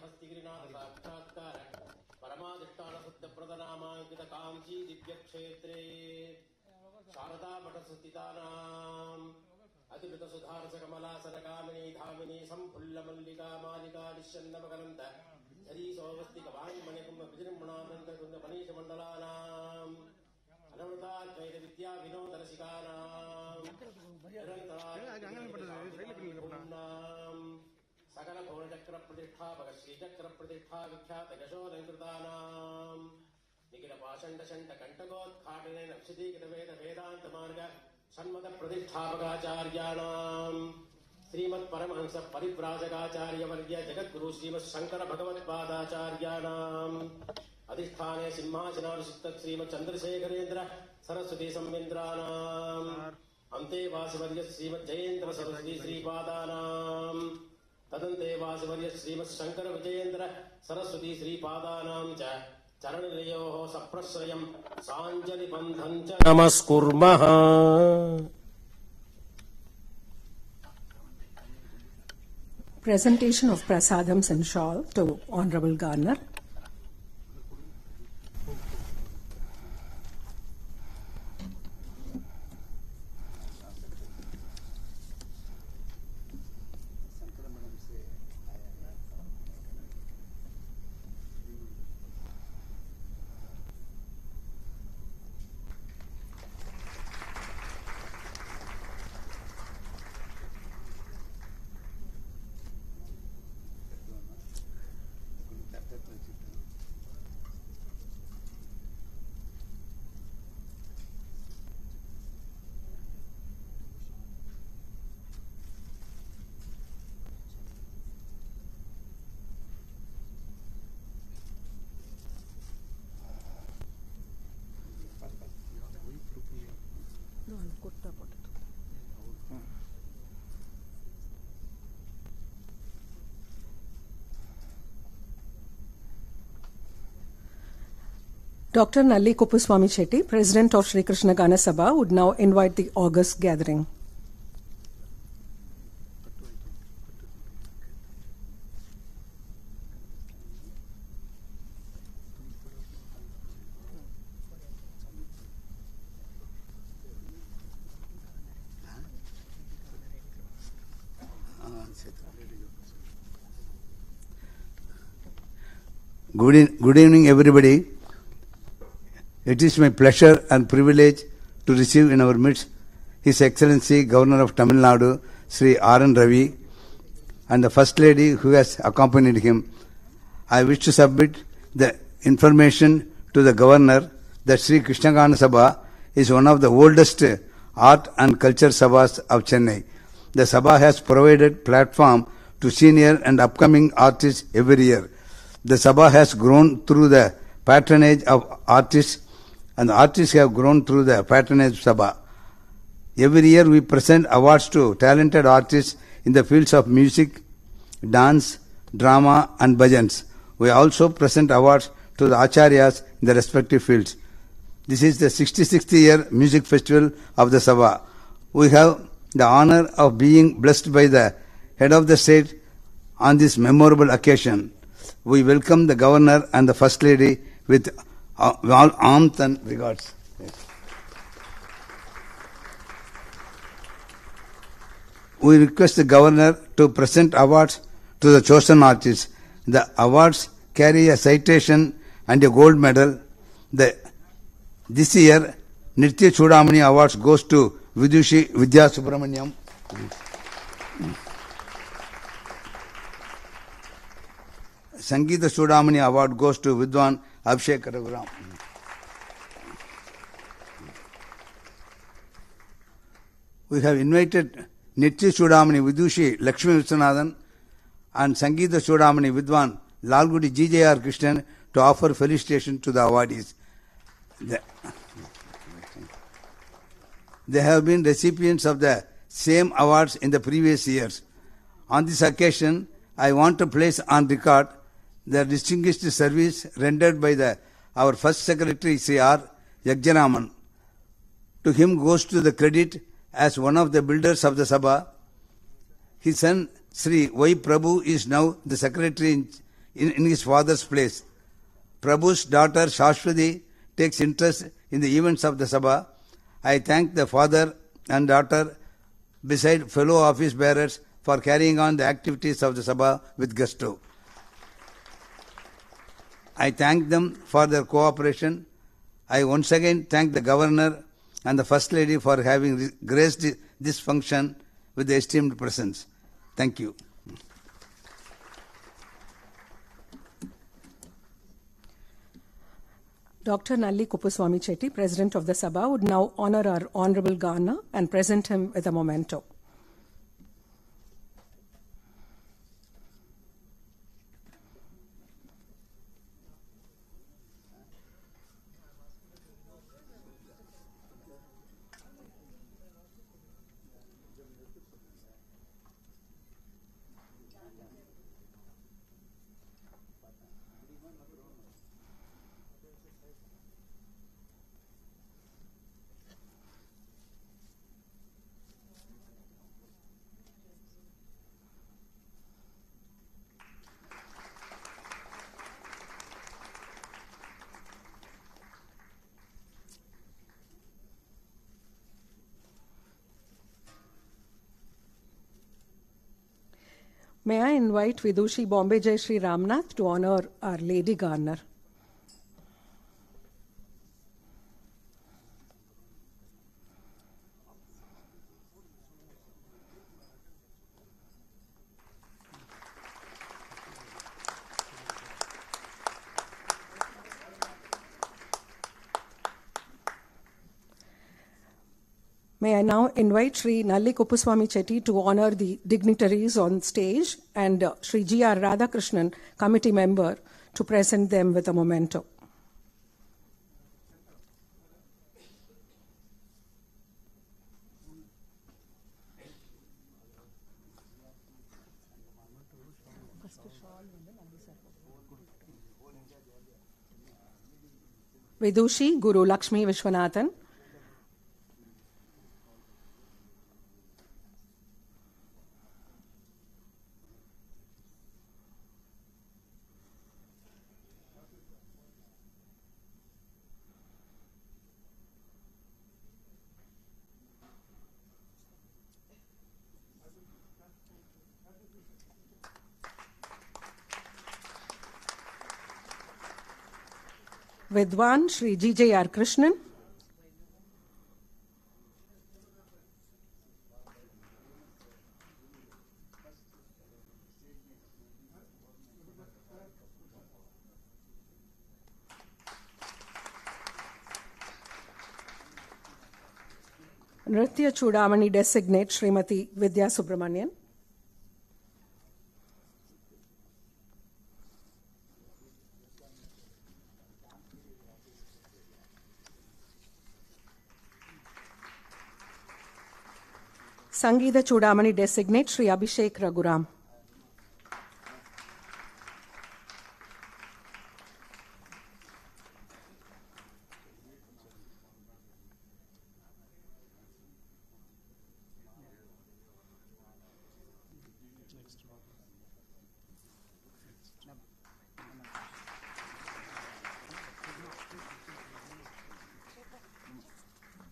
श्रीकाళहस्तिगिरिनाथ साक्षात्कार परमाधिष्ठान सत्यप्रदनामांकित कांची दिव्य क्षेत्रे शारदा मठस्थितानां अतिवृत सुधारस कमलासन कामिनी धामिनी संफुल्ल मल्लिका मालिका निश्चन्दमकरन्त हरि सोवस्तिक वाङ्मणिकुम्भ विजृम्भणानन्द कुन्द मनीष मण्डलानां अनवरताद्वैत विद्या विनोद रसिकानां सकल भुवन चक्र प्रतिष्ठापक श्री चक्र प्रतिष्ठा विख्यात यशोलंकृतानां निखिल पाषण्ड शण्ड कंटकोत्खाटने नक्षतीकृत वेद वेदांत मार्ग सन्मत प्रतिष्ठापकाचार्याणां श्रीमत् परमहंस परिव्राजकाचार्य वर्य जगद्गुरु श्रीमत् शंकर भगवत्पादाचार्याणां अधिष्ठाने सिंहासनानुसिक्त श्रीमत् चंद्रशेखरेन्द्र सरस्वती संविन्द्राणां अन्ते वासवर्य श्रीमत् जयेन्द्र सरस्वती श्रीपादानां तदन्ते वासवर्य श्रीमत् शंकर विजयेन्द्र सरस्वती श्रीपादानां च चरणयोः सप्रश्रयं साञ्जलिबन्धं च नमस्कुर्मः। Presentation of prasadams and shawl to Honorable Governor. Dr. Nalli Kuppuswamy Chetty, President of Sri Krishna Gana Sabha, would now invite the August gathering. Good evening, everybody. It is my pleasure and privilege to receive in our midst His Excellency Governor of Tamil Nadu, Sri R.N. Ravi, and the First Lady who has accompanied him. I wish to submit the information to the Governor that Sri Krishna Gana Sabha is one of the oldest art and culture sabhas of Chennai. The Sabha has provided platform to senior and upcoming artists every year. The Sabha has grown through the patronage of artists, and the artists have grown through the patronage of Sabha. Every year we present awards to talented artists in the fields of music, dance, drama and bhajans. We also present awards to the acharyas in the respective fields. This is the 66th year music festival of the Sabha. We have the honor of being blessed by the head of the state on this memorable occasion. We welcome the Governor and the First Lady with all warmth and regards. We request the Governor to present awards to the chosen artists. The awards carry a citation and a gold medal. This year, Nritya Chudamani Awards goes to Vidushi Vidya Subramaniam. Sangeeta Chudamani Award goes to Vidwan Abhishek Raghuram. We have invited Nritya Chudamani Vidushi Lakshmi Viswanathan and Sangeeta Chudamani Vidwan Lalgudi G.J.R. Krishnan to offer felicitation to the awardees. They have been recipients of the same awards in the previous years. On this occasion, I want to place on record the distinguished service rendered by our First Secretary Sri R. Yagjaraman. To him goes to the credit as one of the builders of the Sabha. His son Sri Y. Prabhu is now the Secretary in his father's place. Prabhu's daughter Shashwati takes interest in the events of the Sabha. I thank the father and daughter beside fellow office bearers for carrying on the activities of the Sabha with gusto. I thank them for their cooperation. I once again thank the Governor and the First Lady for having graced this function with the esteemed presence. Thank you. Dr. Nalli Kuppuswamy Chetty, President of the Sabha, would now honor our Honorable Governor and present him with a memento. May I invite Vidushi Bombay Jai Shri Ramnath to honor our Lady Governor. May I now invite Sri Nalli Kuppuswamy Chetty to honor the dignitaries on stage and Sri G.R. Radhakrishnan, committee member, to present them with a memento. Vidushi Guru Lakshmi Vishwanathan, Vidwan Sri G.J.R. Krishnan, Nritya Chudamani designate Srimati Vidya Subramanian, Sangeeta Chudamani designate Sri Abhishek Raghuram,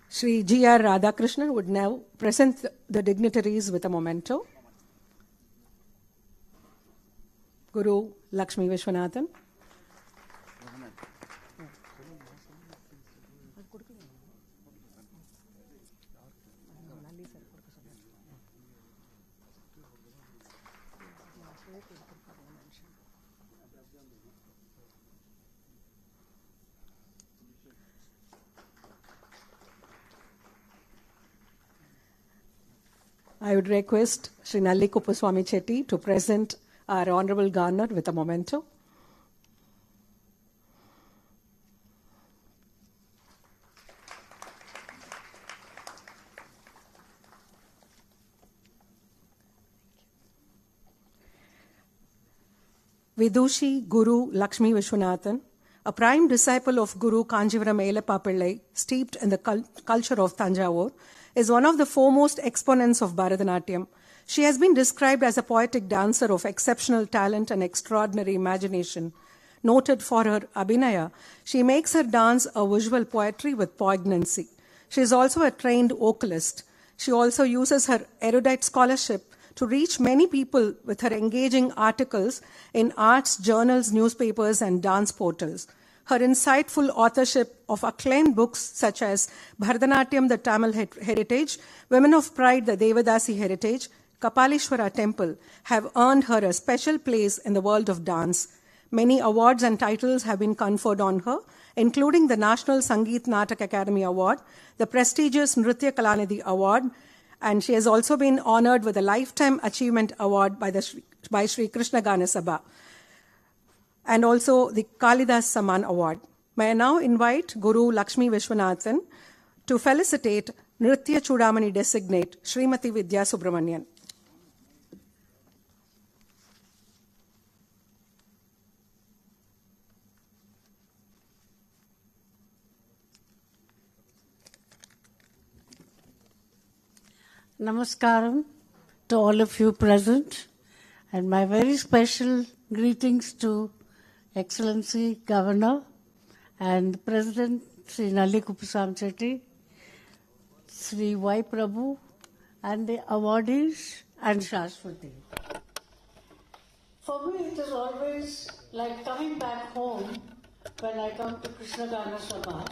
Sri G.R. Radhakrishnan would now present the dignitaries with a memento. Guru Lakshmi Vishwanathan, I would request Sri Nalli Kuppuswamy Chetty to present our Honorable Governor with a memento. Vidushi Guru Lakshmi Vishwanathan, a prime disciple of Guru Kanjivaram Elappa Pillai, steeped in the culture of Tanjavur, is one of the foremost exponents of Bharatanatyam. She has been described as a poetic dancer of exceptional talent and extraordinary imagination. Noted for her abhinaya, she makes her dance a visual poetry with poignancy. She is also a trained vocalist. She also uses her erudite scholarship to reach many people with her engaging articles in arts, journals, newspapers, and dance portals. Her insightful authorship of acclaimed books such as Bharatanatyam, the Tamil Heritage, Women of Pride, the Devadasi Heritage, Kapalishwara Temple have earned her a special place in the world of dance. Many awards and titles have been conferred on her, including the National Sangeet Natak Academy Award, the prestigious Nritya Kalanidhi Award, and she has also been honored with a Lifetime Achievement Award by Sri Krishna Gana Sabha, and also the Kalidas Saman Award. May I now invite Guru Lakshmi Vishwanathan to felicitate Nritya Chudamani designate Srimati Vidya Subramanian. Namaskaram to all of you present, and my very special greetings to Excellency Governor and President Sri Nalli Kuppuswamy Chetty, Sri Y. Prabhu, and the awardees and Shashwati. For me, it is always like coming back home when I come to Krishna Gana Sabha,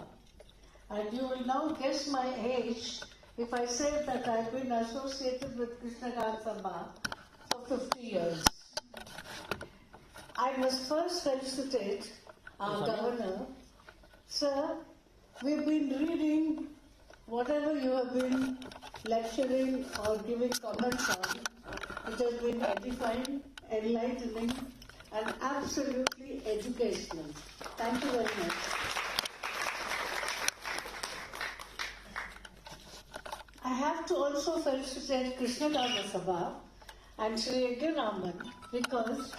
and you will now guess my age if I say that I've been associated with Krishna Gana Sabha for 50 years. I must first felicitate our governor. Sir, we've been reading whatever you have been lecturing or giving comments on. It has been edifying, enlightening, and absolutely educational. Thank you very much. I have to also felicitate Krishna Gana Sabha and Sri Raman because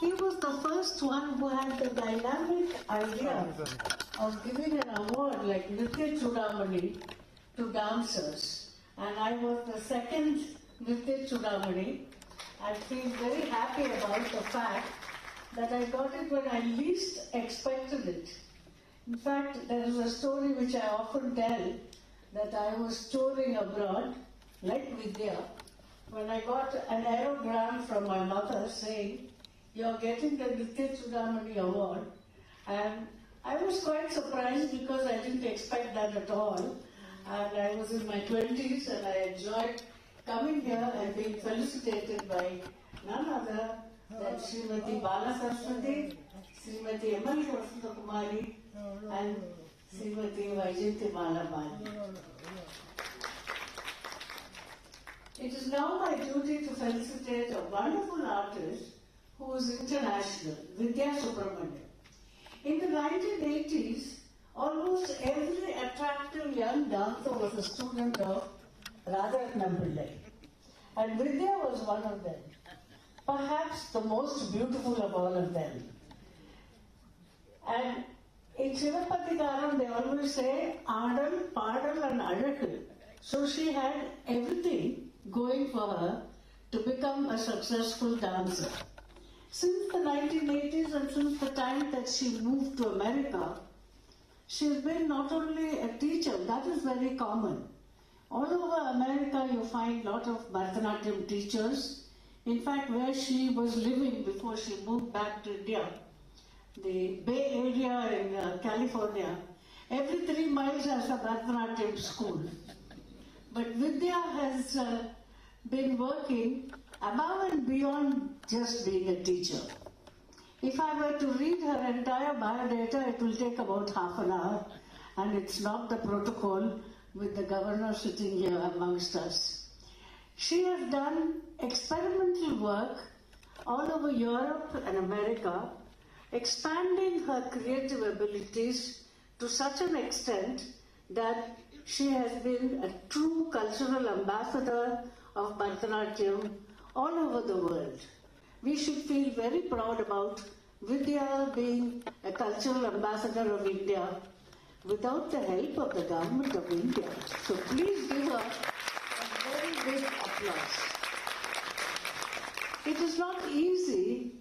he was the first one who had the dynamic idea of giving an award like Nritya Chudamani to dancers. And I was the second Nritya Chudamani. I feel very happy about the fact that I got it when I least expected it. In fact, there is a story which I often tell, that I was touring abroad, like Vidya, when I got an aerogram from my mother saying, "You're getting the Nritya Chudamani award." And I was quite surprised because I didn't expect that at all. And I was in my 20s and I enjoyed coming here and being felicitated by none other than Srimati Bala Saraswati, Srimati M.L. Vasanta Kumari, and Srimati Vaijayanti Malabali. It is now my duty to felicitate a wonderful artist who is international, Vidya Subramanian. In the 1980s, almost every attractive young dancer was a student of Radharatnam Pillai, and Vidya was one of them, perhaps the most beautiful of all of them. And in Sivapatikaram, they always say, Adal, Padal and Azhakku. So she had everything going for her to become a successful dancer. Since the 1980s and since the time that she moved to America, she's been not only a teacher, that is very common. All over America you find a lot of Bharatanatyam teachers. In fact, where she was living before she moved back to India, the Bay Area in California, every 3 miles has a Bharatanatyam school. But Vidya has been working above and beyond just being a teacher. If I were to read her entire biodata, it will take about half an hour, and it's not the protocol with the governor sitting here amongst us. She has done experimental work all over Europe and America, expanding her creative abilities to such an extent that she has been a true cultural ambassador of Bharatanatyam all over the world. We should feel very proud about Vidya being a cultural ambassador of India without the help of the government of India. So please give her a very big applause. It is not easy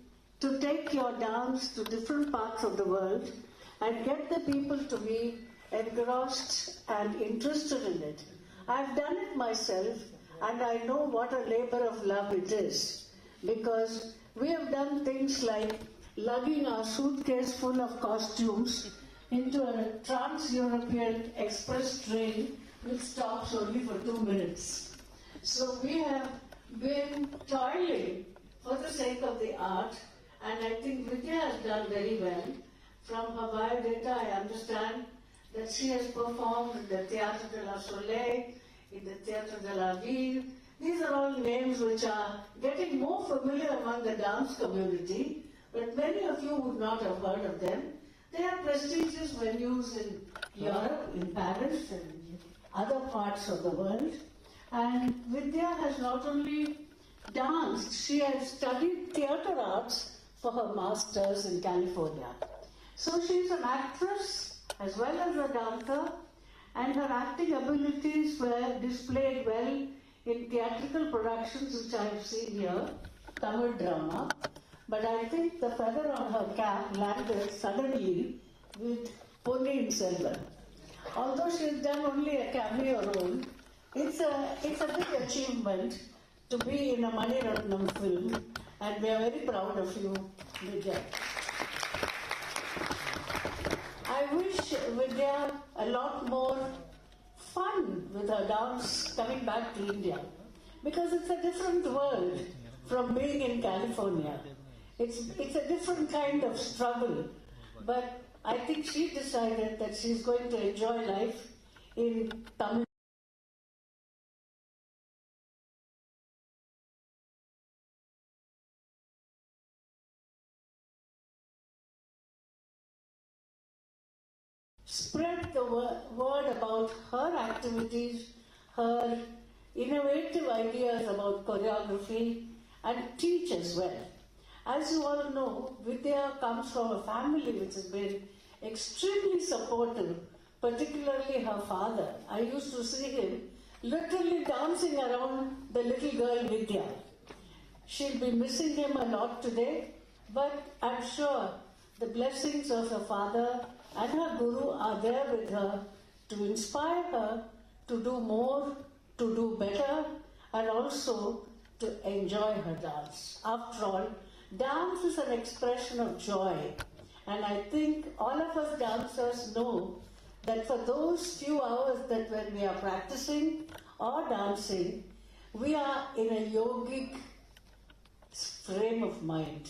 to take your dance to different parts of the world and get the people to be engrossed and interested in it. I've done it myself, and I know what a labor of love it is, because we have done things like lugging our suitcase full of costumes into a trans-European express train which stops only for 2 minutes. So we have been toiling for the sake of the art, and I think Vidya has done very well. From her biodata, I understand that she has performed in the Théâtre de la Soleil, in the Théâtre de la Ville. These are all names which are getting more familiar among the dance community, but many of you would not have heard of them. They are prestigious venues in Europe, in Paris, and other parts of the world. And Vidya has not only danced, she has studied theatre arts for her masters in California. So she's an actress as well as a dancer, and her acting abilities were displayed well in theatrical productions which I have seen here, Tamil drama. But I think the feather on her cap landed suddenly with Ponniyin Selvan. Although she's done only a cameo role, it's a big achievement to be in a Mani Ratnam film, and we are very proud of you, Vidya. I wish Vidya a lot more fun with her dance coming back to India, because it's a different world from being in California. It's a different kind of struggle, but I think she decided that she's going to enjoy life in Tamil. Spread the word about her activities, her innovative ideas about choreography, and teach as well. As you all know, Vidya comes from a family which has been extremely supportive, particularly her father. I used to see him literally dancing around the little girl Vidya. She'll be missing him a lot today, but I'm sure the blessings of her father and her guru are there with her to inspire her to do more, to do better, and also to enjoy her dance. After all, dance is an expression of joy, and I think all of us dancers know that for those few hours that when we are practicing or dancing, we are in a yogic frame of mind.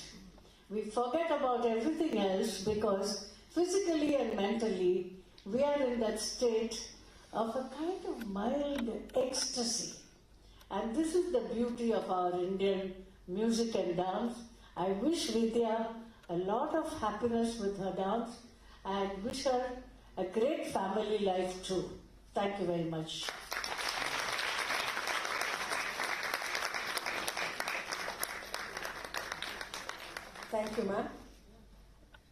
We forget about everything else because physically and mentally we are in that state of a kind of mild ecstasy. And this is the beauty of our Indian music and dance. I wish Vidya a lot of happiness with her dance and wish her a great family life too. Thank you very much. Thank you, ma'am.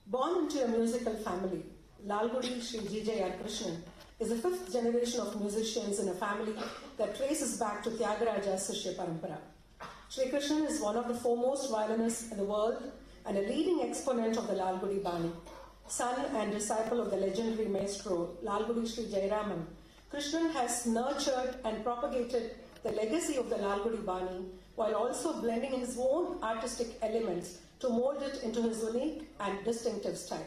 Born into a musical family, Lalgudi Sri G.J.R. Krishnan is the fifth generation of musicians in a family that traces back to Tyagaraja's Sishya Parampara. Sri Krishnan is one of the foremost violinists in the world and a leading exponent of the Lalgudi Bani. Son and disciple of the legendary maestro Lalgudi Sri Jayaraman, Krishnan has nurtured and propagated the legacy of the Lalgudi Bani while also blending his own artistic elements to mold it into his unique and distinctive style.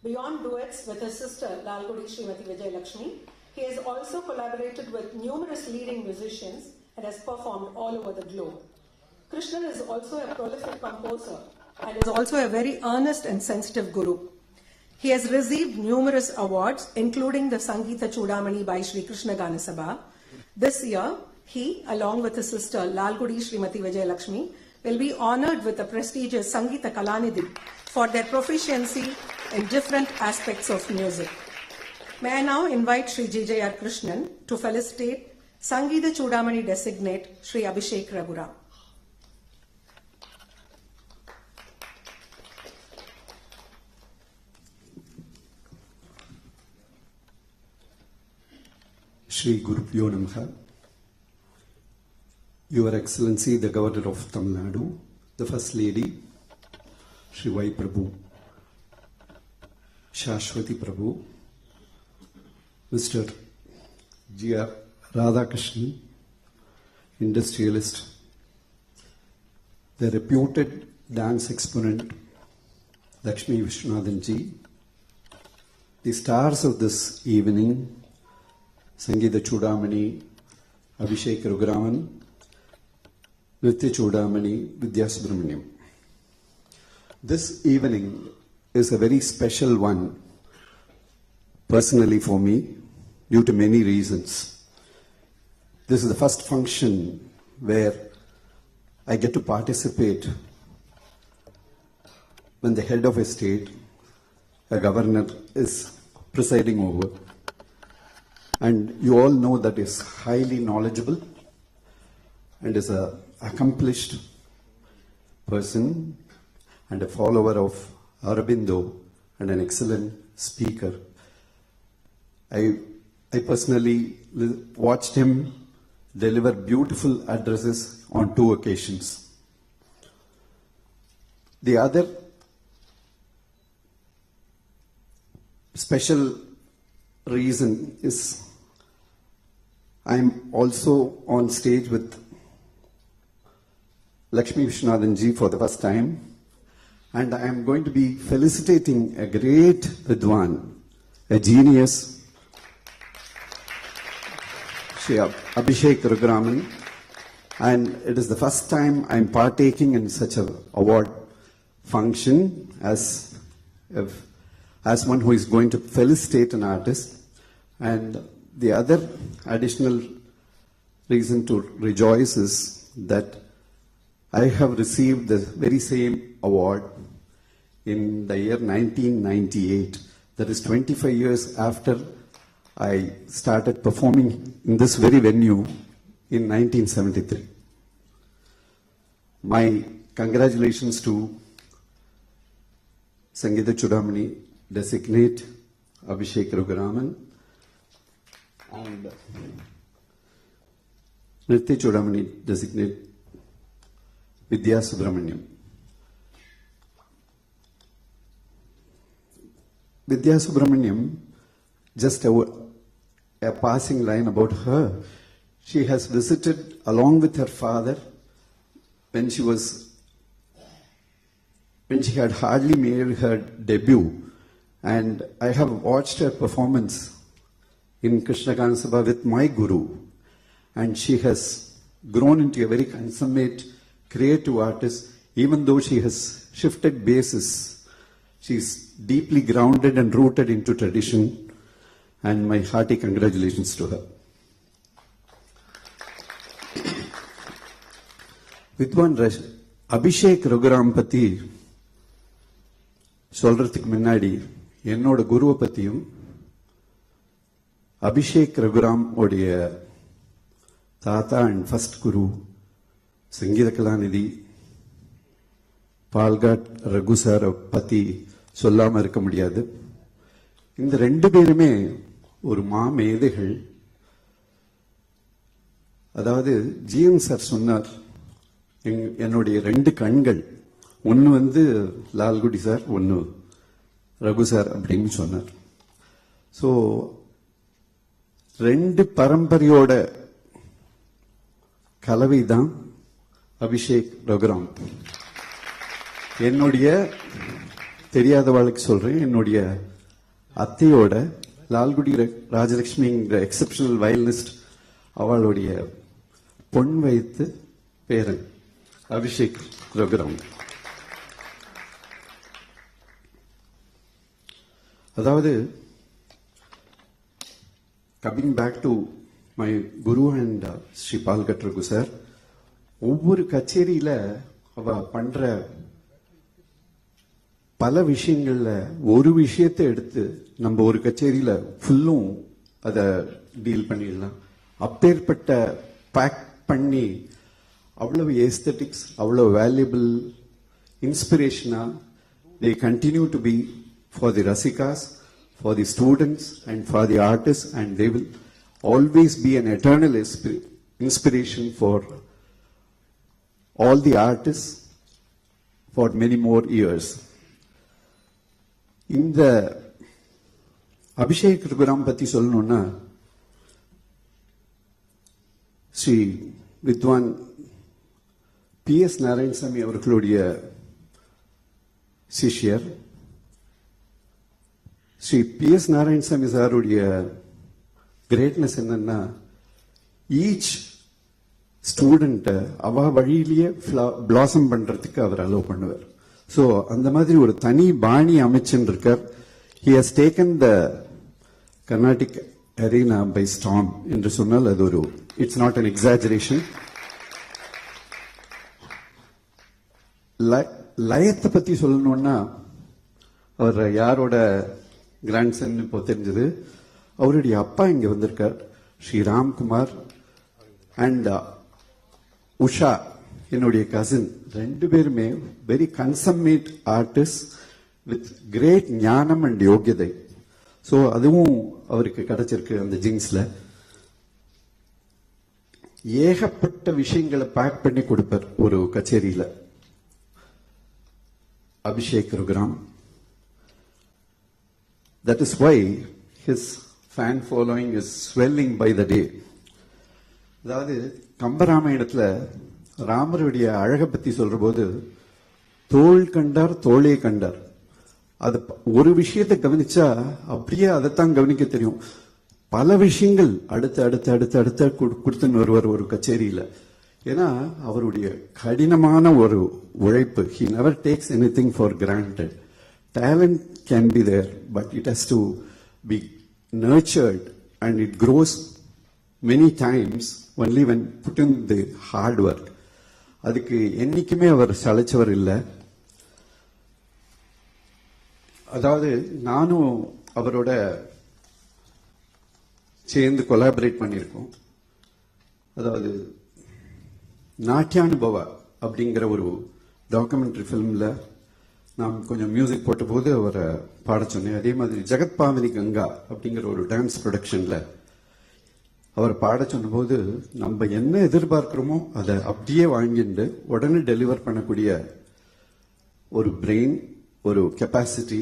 Beyond duets with his sister Lalgudi Srimati Vijay Lakshmi, he has also collaborated with numerous leading musicians and has performed all over the globe. Krishnan is also a prolific composer and is also a very earnest and sensitive guru. He has received numerous awards, including the Sangeeta Chudamani by Sri Krishna Gana Sabha. This year, he, along with his sister Lalgudi Srimati Vijay Lakshmi, will be honored with the prestigious Sangeeta Kalanidhi for their proficiency in different aspects of music. May I now invite Sri G.J.R. Krishnan to felicitate Sangeeta Chudamani designate Sri Abhishek Raghuram. Shri Gurubhyo Namaha. Your Excellency, the Governor of Tamil Nadu, the First Lady, Shri Y. Prabhu, Shashwati Prabhu, Mr. G.R. Radhakrishnan, industrialist, the reputed dance exponent Lakshmi Vishwanathan ji, the stars of this evening, Sangeeta Chudamani, Abhishek Raghuram, Nritya Chudamani, Vidya Subramaniam. This evening is a very special one, personally for me, due to many reasons. This is the first function where I get to participate when the head of a state, a governor, is presiding over. And you all know that is highly knowledgeable and is an accomplished person and a follower of Aurobindo and an excellent speaker. I personally watched him deliver beautiful addresses on 2 occasions. The other special reason is I'm also on stage with Lakshmi Vishwanathan ji for the first time, and I am going to be felicitating a great Vidwan, a genius, Shri Abhishek Raghuram, and it is the first time I am partaking in such an award function as one who is going to felicitate an artist. And the other additional reason to rejoice is that I have received the very same award in the year 1998. That is 25 years after I started performing in this very venue in 1973. My congratulations to Sangeeta Chudamani, designate Abhishek Raghuram, and Nritya Chudamani, designate Vidya Subramaniam. Vidya Subramaniam, just a passing line about her. She has visited along with her father when she had hardly made her debut, and I have watched her performance in Krishna Gana Sabha with my guru, and she has grown into a very consummate creative artist. Even though she has shifted bases, she is deeply grounded and rooted into tradition, and my hearty congratulations to her. Vidwan Abhishek Raghuram பத்தி சொல்றதுக்கு முன்னாடி என்னோட குருவை பத்தியும் அபிஷேக் ரகுராம் உடைய தாத்தா and first Guru Sangeetha Kalanidhi Palghat Raghu sir பத்தி சொல்லாம இருக்க முடியாது. இந்த 2 பேருமே ஒரு மாமேதைகள். அதாவது ஜிஎம் சார் சொன்னார், என்னுடைய 2 கண்கள், ஒன்று லால்குடி சார், ஒன்று ரகு சார் அப்படின்னு சொன்னார். ஸோ 2 பரம்பரையோட கலவை தான் அபிஷேக் ரகுராம். என்னுடைய தெரியாத வாழ்க்கை சொல்றேன், என்னுடைய அத்தையோட லால்குடி ராஜலட்சுமிங்கிற எக்ஸப்ஷனல் வயலினிஸ்ட், அவளுடைய பொன் வைத்து பேரன் அபிஷேக் ரகுராம். அதாவது coming back to my guru and Sri Palgat Raghu sir, ஒவ்வொரு கச்சேரியில அவ பண்ற பல விஷயங்கள்ல ஒரு விஷயத்தை எடுத்து நம்ம ஒரு கச்சேரியில ஃபுல்லும் அதை டீல் பண்ணிடலாம். அப்பேற்பட்ட பேக் பண்ணி அவ்வளவு ஏஸ்தட்டிக்ஸ், அவ்வளவு valuable, இன்ஸ்பிரேஷனா they continue to be for the Rasikas, for the students and for the artists, and they will always be an eternal inspiration for all the artists for many more years. இந்த அபிஷேக் குருராம் பத்தி சொல்லணும்னா ஸ்ரீ வித்வான் PS Narayanasamy அவர்களுடைய சிஷ்யர். Sri PS Narayanasamy சாருடைய greatness என்னன்னா each ஸ்டூடெண்ட்டை அவ வழியிலேயே பிளாசம் பண்றதுக்கு அவர் அலோவ் பண்ணுவார். ஸோ அந்த மாதிரி ஒரு தனி பாணி அமைச்சுன்னு இருக்கார். He has taken the Carnatic arena by storm என்று சொன்னால் அது ஒரு இட்ஸ் நாட் an exaggeration. லயத்தை பத்தி சொல்லணும்னா அவர் யாரோட கிராண்ட்சன் இப்போ தெரிஞ்சது. அவருடைய அப்பா இங்க வந்திருக்கார், ஸ்ரீ ராம்குமார் அண்ட் உஷா என்னுடைய கசின். ரெண்டு பேருமே வெரி கன்சம்மேட் ஆர்டிஸ்ட் வித் கிரேட் ஞானம் அண்ட் யோகியதை. ஸோ அதுவும் அவருக்கு கிடைச்சிருக்கு அந்த ஜிங்ஸ்ல. ஏகப்பட்ட விஷயங்களை பேக் பண்ணி கொடுப்பார் ஒரு கச்சேரியில. Abhishek Guru Ram. That is why his fan following is swelling by the day. அதாவது கம்பராமாயணத்துல ராமருடைய அழகை பத்தி சொல்ற போது தோள் கண்டார் தோளே கண்டார். அது ஒரு விஷயத்தை கவனிச்சா அப்படியே அதைத்தான் கவனிக்க தெரியும். பல விஷயங்கள் அடுத்து அடுத்து அடுத்து அடுத்து கொடுத்துன்னு வருவார் ஒரு கச்சேரியில. ஏன்னா அவருடைய கடினமான ஒரு உழைப்பு. He never takes anything for granted. Talent can be there, but it has to be nurtured and it grows many times only when put in the hard work. அதுக்கு என்னைக்குமே அவர் சளைச்சவர் இல்லை. அதாவது நானும் அவரோட சேர்ந்து கொலாபரேட் பண்ணியிருக்கோம். அதாவது நாட்டியானுபவா அப்படிங்கிற ஒரு டாக்குமெண்ட்ரி ஃபிலிம்ல நான் கொஞ்சம் மியூசிக் போட்ட போது அவரை பாட சொன்னேன். அதே மாதிரி ஜெகத் பாவனி கங்கா அப்படிங்கிற ஒரு டான்ஸ் ப்ரொடக்ஷன்ல அவர் பாட சொன்ன போது நம்ம என்ன எதிர்பார்க்கிறோமோ அதை அப்படியே வாங்கிட்டு உடனே டெலிவர் பண்ணக்கூடிய ஒரு பிரெயின், ஒரு கெப்பாசிட்டி,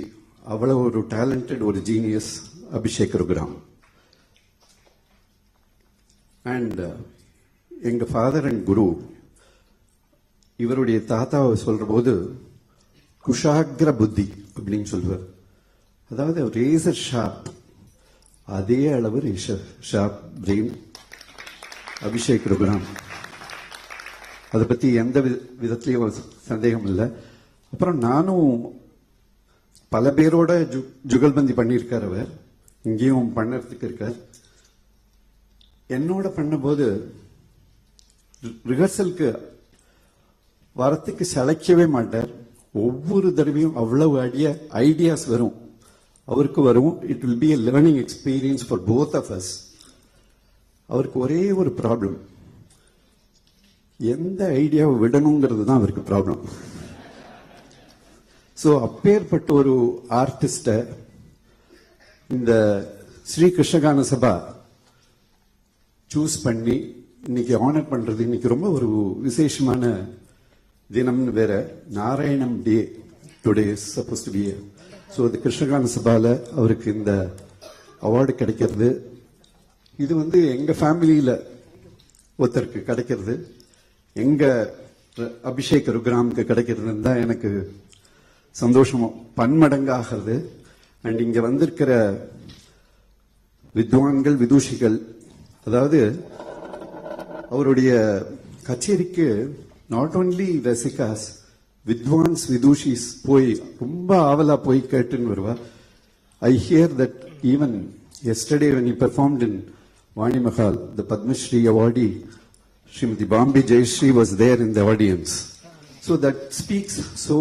அவ்வளவு ஒரு டேலண்டட் ஒரு ஜீனியஸ் அபிஷேக் குருராம். அண்ட் எங்க ஃபாதர் அண்ட் குரு இவருடைய தாத்தாவை சொல்ற போது குஷாகிர புத்தி அப்படின்னு சொல்லுவார். அதாவது ரேசர் ஷார்ப், அதே அளவு ஷார்ப் பிரெயின் அபிஷேக் குருராம். அதை பத்தி எந்த விதத்திலையும் சந்தேகம் இல்லை. அப்புறம் நானும் பல பேரோட ஜுகல்பந்தி பண்ணியிருக்கார். அவர் இங்கேயும் பண்ணறதுக்கு இருக்கார். என்னோட பண்ணும்போது ரிஹர்சலுக்கு வரத்துக்கு சளைக்கவே மாட்டார். ஒவ்வொரு தடவையும் அவ்வளவு ஐடியாஸ் வரும், அவருக்கு வரும். It will be a learning experience for both of us. அவருக்கு ஒரே ஒரு ப்ராப்ளம், எந்த ஐடியாவை விடணுங்கிறது தான் அவருக்கு ப்ராப்ளம். ஸோ அப்பேற்பட்ட ஒரு ஆர்டிஸ்ட இந்த ஸ்ரீ கிருஷ்ணகான சபா சூஸ் பண்ணி இன்னைக்கு ஆனர் பண்றது இன்னைக்கு ரொம்ப ஒரு விசேஷமான தினம்னு வேற. நாராயணம் day today is supposed to be. So அது கிருஷ்ணகான சபால அவருக்கு இந்த அவார்டு கிடைக்கிறது, இது வந்து எங்க ஃபேமிலியில ஒருத்தருக்கு கிடைக்கிறது, எங்க அபிஷேக் குருராமுக்கு கிடைக்கிறதுன்னு தான் எனக்கு சந்தோஷம் பன்மடங்காகிறது. அண்ட் இங்க வந்திருக்கிற வித்வான்கள் விதூஷிகள், அதாவது அவருடைய கச்சேரிக்கு நாட் ஓன்லி ரசிகாஸ், வித்வான்ஸ் விதூஷிஸ் போய் ரொம்ப ஆவலா போய் கேட்டுன்னு வருவா. I hear that even yesterday when he performed in Vani Mahal, the Padma Shri awardee Srimati Bombay Jayashree was there in the audience. So that speaks so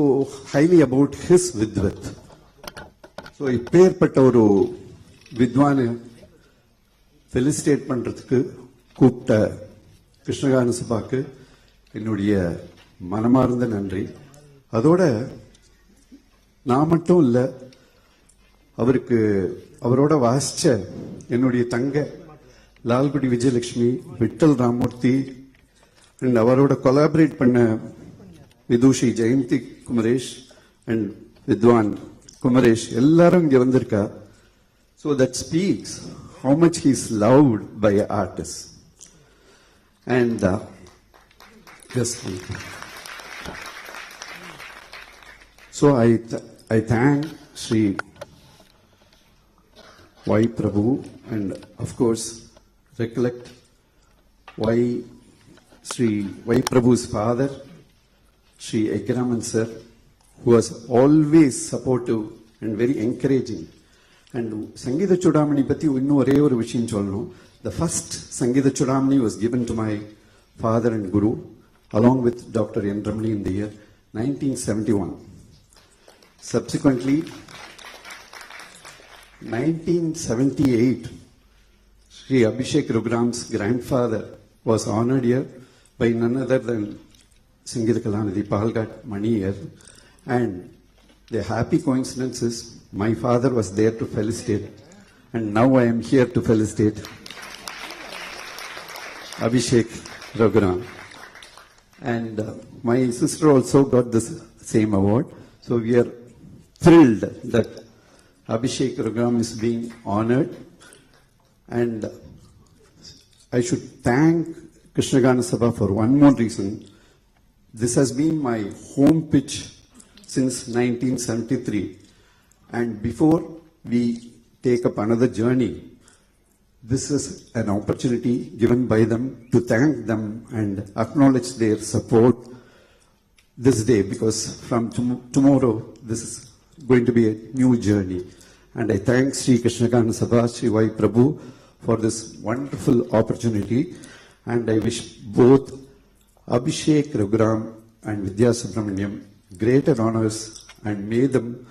highly about his vidvat. So இப்பேற்பட்ட ஒரு வித்வானை felicitate பண்றதுக்கு கூப்பிட்ட கிருஷ்ணகான சபாக்கு என்னுடைய மனமார்ந்த நன்றி. அதோட நான் மட்டும் இல்ல, அவருக்கு அவரோட வாசிச்ச என்னுடைய தங்க லால்குடி விஜயலட்சுமி, விட்டல் ராமூர்த்தி, அண்ட் அவரோட கொலாபரேட் பண்ண Vidushi Jayanthi Kumaresh and Vidwan Kumaresh, ellarum inga vandirka. So that speaks how much he is loved by artists. And yes, so I thank Sri Y. Prabhu and of course recollect Sri Y. Prabhu's father, Sri Egraman sir, who was always supportive and very encouraging. And Sangeetha Chudamani patti innu ore oru vishayam sollanum. The first Sangeetha Chudamani was given to my father and guru along with Dr. N. Ramani in the year 1971. Subsequently, 1978, Sri Abhishek Raghuram's grandfather was honored here by none other than Sangeetha Kalanidhi Palgat Maniyar. And the happy coincidence is my father was there to felicitate, and now I am here to felicitate Abhishek Raghuram. And my sister also got this same award. So we are thrilled that Abhishek Raghuram is being honored. And I should thank Krishnagana Sabha for one more reason. This has been my home pitch since 1973. And before we take up another journey, this is an opportunity given by them to thank them and acknowledge their support this day, because from tomorrow this is going to be a new journey. And I thank Sri Krishnagana Sabha, Sri Y. Prabhu for this wonderful opportunity. And I wish both Abhishek Raghuram and Vidya Subramaniam greater honors, and may them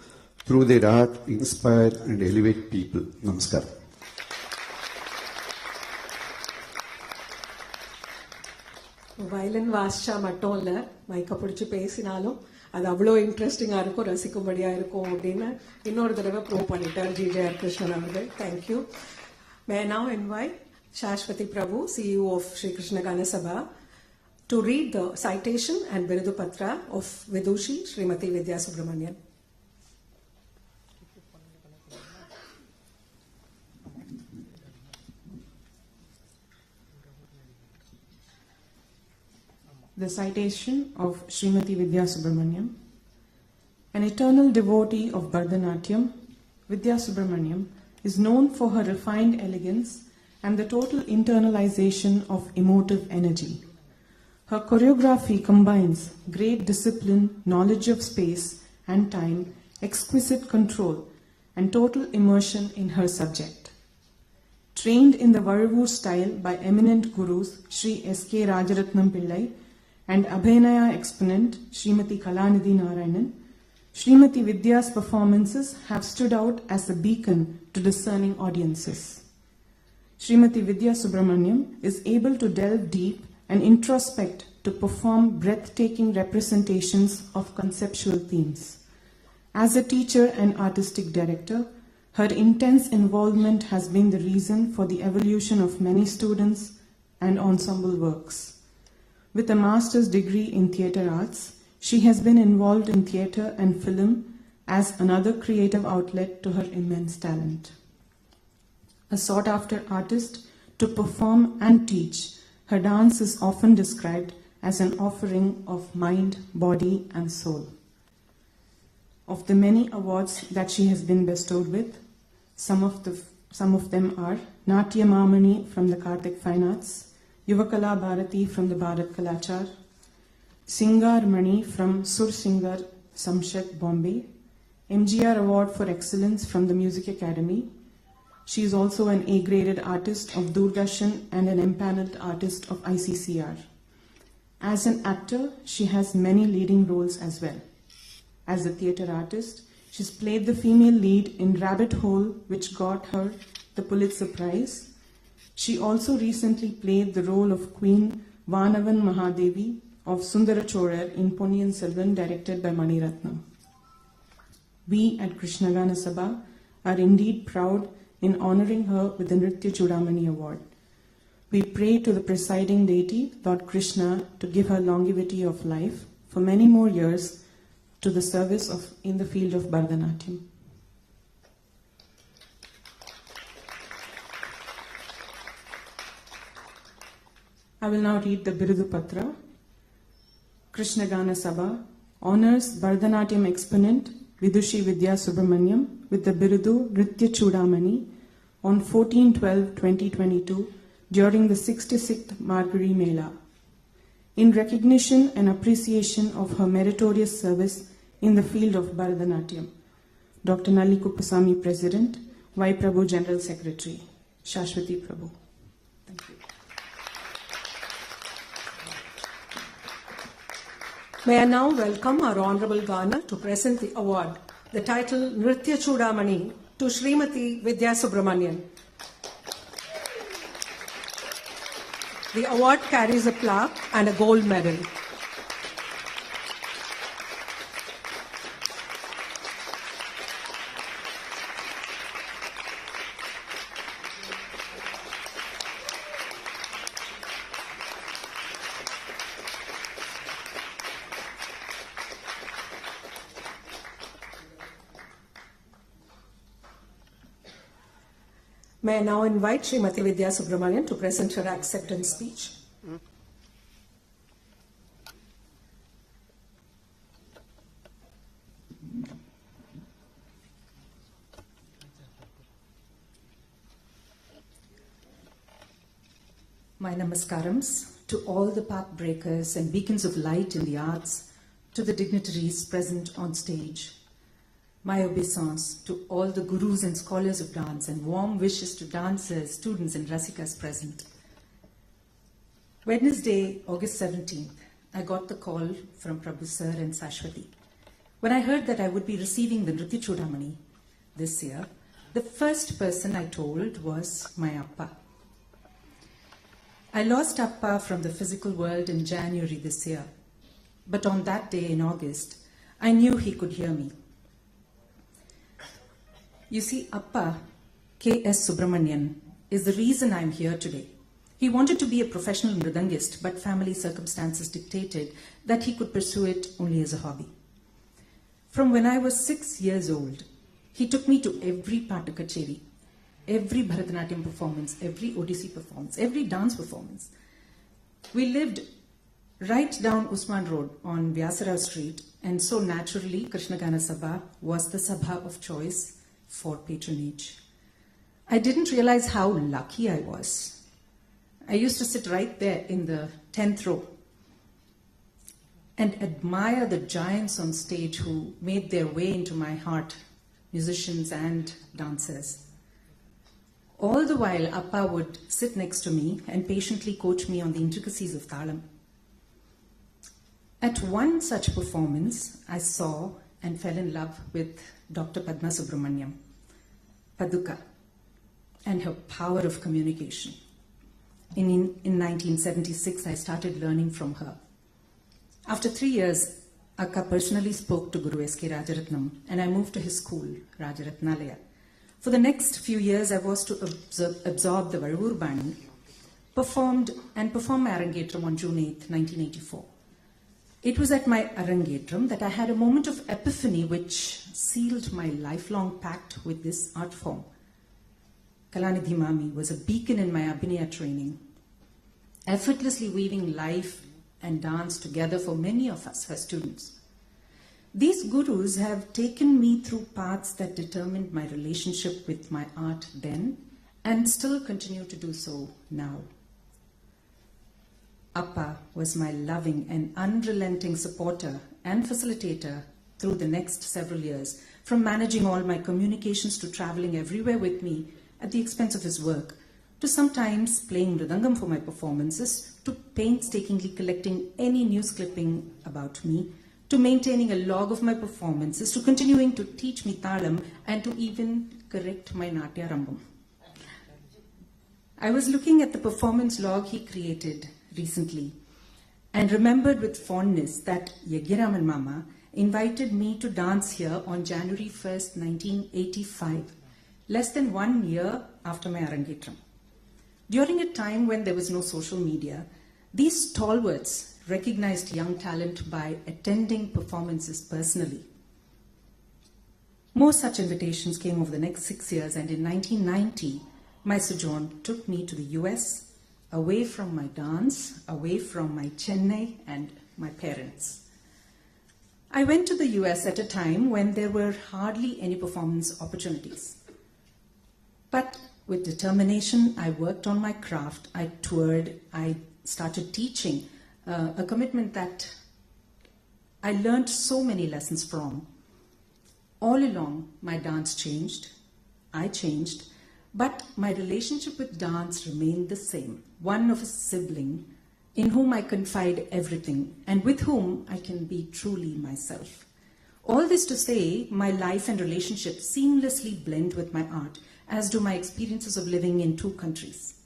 through their art inspire and elevate people. Namaskar. Violin வாசிச்சா மட்டும் இல்லை, மைக்கை பிடிச்சி பேசினாலும் அது அவ்வளோ இன்ட்ரெஸ்டிங்காக இருக்கும், ரசிக்கும்படியாக இருக்கும் அப்படின்னு இன்னொரு தடவை ப்ரூவ் பண்ணிட்டார் ஜிஜேஆர் கிருஷ்ணன் அவர்கள். Thank you. May I now invite Shashwati Prabhu, CEO of Sri Krishnagana Sabha, to read the citation and Birudu Patra of Vidushi Srimati Vidya Subramanian. The citation of Srimati Vidya Subramaniam. An eternal devotee of Bharatanatyam, Vidya Subramaniam is known for her refined elegance and the total internalization of emotive energy. Her choreography combines great discipline, knowledge of space and time, exquisite control, and total immersion in her subject. Trained in the Varuvur style by eminent gurus Sri S.K. Rajaratnam Pillai and Abhinaya exponent Srimati Kalanidhi Narayanan, Srimati Vidya's performances have stood out as a beacon to discerning audiences. Srimati Vidya Subramaniam is able to delve deep and introspect to perform breathtaking representations of conceptual themes. As a teacher and artistic director, her intense involvement has been the reason for the evolution of many students and ensemble works. With a master's degree in theatre arts, she has been involved in theatre and film as another creative outlet to her immense talent. A sought-after artist to perform and teach, her dance is often described as an offering of mind, body, and soul. Of the many awards that she has been bestowed with, some of them are Natya Mamani from the Karthik Fine Arts, Yuvakala Bharati from the Bharat Kalachar, Singar Mani from Sur Singar Samshat Bombay, MGR Award for Excellence from the Music Academy. She is also an A-graded artist of Doordarshan and an empaneled artist of ICCR. As an actor, she has many leading roles as well. As a theatre artist, she's played the female lead in Rabbit Hole, which got her the Pulitzer Prize. She also recently played the role of Queen Vanavan Mahadevi of Sundara Chorar in Ponniyin Selvan, directed by Mani Ratnam. We at Krishnagana Sabha are indeed proud in honoring her with the Nritya Chudamani Award. We pray to the presiding deity, Lord Krishna, to give her longevity of life for many more years, to the service in the field of Bharatanatyam. I will now read the Birudu Patra. Krishna Gana Sabha honors Bharatanatyam exponent Vidushi Vidya Subramaniam with the Birudu Nritya Chudamani on 14/12/2022 during the 66th Margari Mela, in recognition and appreciation of her meritorious service in the field of Bharatanatyam. Dr. Nalli Kuppasamy, President, Y. Prabhu, General Secretary, Shashwati Prabhu. Thank you. May I now welcome our Honorable Garner to present the award, the title Nritya Chudamani, to Srimati Vidya Subramanian. The award carries a plaque and a gold medal. May I now invite Srimati Vidya Subramanian to present her acceptance speech. My namaskarams to all the path breakers and beacons of light in the arts, to the dignitaries present on stage. My obeisance to all the gurus and scholars of dance, and warm wishes to dancers, students and rasikas present. Wednesday, August 17th, I got the call from Prabhu Sir and Sashwati. When I heard that I would be receiving the Nritya Chudamani this year, the first person I told was my Appa. I lost Appa from the physical world in January this year, but on that day in August, I knew he could hear me. You see, Appa, K.S. Subramanian, is the reason I'm here today. He wanted to be a professional mridangist, but family circumstances dictated that he could pursue it only as a hobby. From when I was 6 years old, he took me to every Patu Kacheri, every Bharatanatyam performance, every Odissi performance, every dance performance. We lived right down Usman Road on Vyasarao Street, and so naturally Krishna Gana Sabha was the Sabha of choice for patronage. I didn't realize how lucky I was. I used to sit right there in the 10th row and admire the giants on stage who made their way into my heart, musicians and dancers. All the while, Appa would sit next to me and patiently coach me on the intricacies of Thalam. At one such performance, I saw and fell in love with Dr. Padma Subramaniam, Paduka, and her power of communication. In 1976, I started learning from her. After 3 years, Akka personally spoke to Guru S.K. Rajaratnam, and I moved to his school, Rajaratnalaya. For the next few years, I was to absorb the Varavur Bani, perform my Arangetram on June 8, 1984. It was at my Arangetram that I had a moment of epiphany which sealed my lifelong pact with this art form. Kalanidhi Mami was a beacon in my Abhinaya training, effortlessly weaving life and dance together for many of us, her students. These gurus have taken me through paths that determined my relationship with my art then and still continue to do so now. Appa was my loving and unrelenting supporter and facilitator through the next several years, from managing all my communications to traveling everywhere with me at the expense of his work, to sometimes playing mridangam for my performances, to painstakingly collecting any news clipping about me, to maintaining a log of my performances, to continuing to teach me Thalam, and to even correct my Natya Rambam. I was looking at the performance log he created recently and remembered with fondness that Yagyaraman Mama invited me to dance here on January 1st, 1985, less than 1 year after my Arangetram. During a time when there was no social media, these stalwarts recognized young talent by attending performances personally. More such invitations came over the next 6 years, and in 1990, my sojourn took me to the US, away from my dance, away from my Chennai and my parents. I went to the US at a time when there were hardly any performance opportunities. But with determination, I worked on my craft, I toured, I started teaching, a commitment that I learned so many lessons from. All along, my dance changed, I changed, but my relationship with dance remained the same, one of a sibling in whom I confide everything and with whom I can be truly myself. All this to say, my life and relationship seamlessly blend with my art, as do my experiences of living in 2 countries.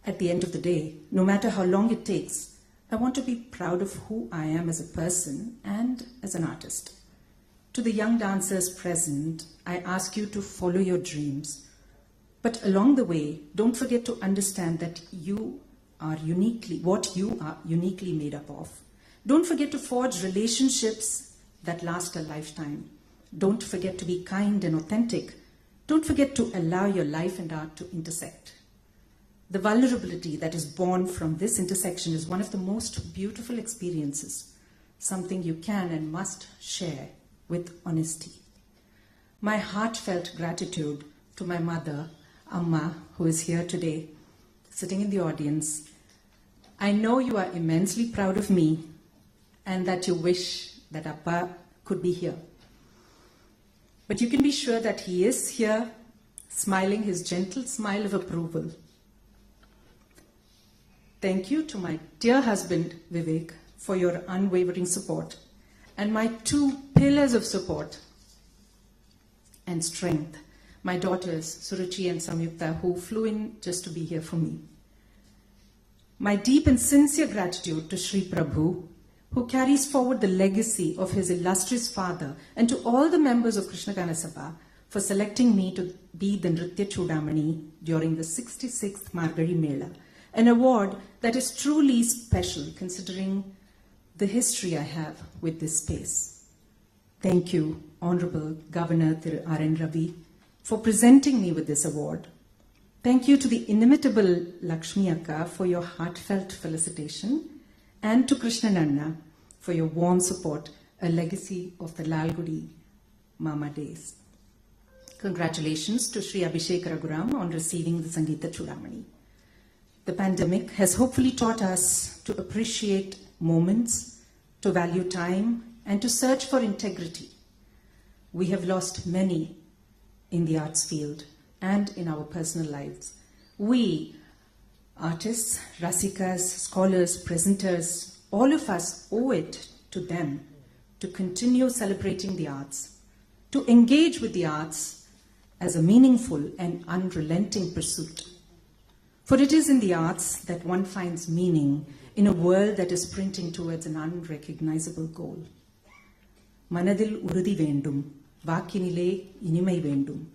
At the end of the day, no matter how long it takes, I want to be proud of who I am as a person and as an artist. To the young dancers present, I ask you to follow your dreams. But along the way, don't forget to understand that you are what you are uniquely made up of. Don't forget to forge relationships that last a lifetime. Don't forget to be kind and authentic. Don't forget to allow your life and art to intersect. The vulnerability that is born from this intersection is one of the most beautiful experiences, something you can and must share with honesty. My heartfelt gratitude to my mother, Amma, who is here today, sitting in the audience. I know you are immensely proud of me and that you wish that Appa could be here. But you can be sure that he is here, smiling his gentle smile of approval. Thank you to my dear husband, Vivek, for your unwavering support, and my 2 pillars of support and strength, my daughters, Suruchi and Samyukta, who flew in just to be here for me. My deep and sincere gratitude to Sri Prabhu, who carries forward the legacy of his illustrious father, and to all the members of Krishna Gana Sabha for selecting me to be the Nritya Chudamani during the 66th Margari Mela, an award that is truly special considering the history I have with this space. Thank you, Honorable Governor Thiru R.N. Ravi, for presenting me with this award. Thank you to the inimitable Lakshmi Akka for your heartfelt felicitation, and to Krishnan Anna for your warm support, a legacy of the Lalgudi Mama days. Congratulations to Sri Abhishek Raghuram on receiving the Sangeeta Chudamani. The pandemic has hopefully taught us to appreciate moments, to value time, and to search for integrity. We have lost many in the arts field and in our personal lives. We, artists, rasikas, scholars, presenters, all of us owe it to them to continue celebrating the arts, to engage with the arts as a meaningful and unrelenting pursuit. For it is in the arts that one finds meaning in a world that is sprinting towards an unrecognizable goal. Manadil urudi vendum, vakinile inimai vendum,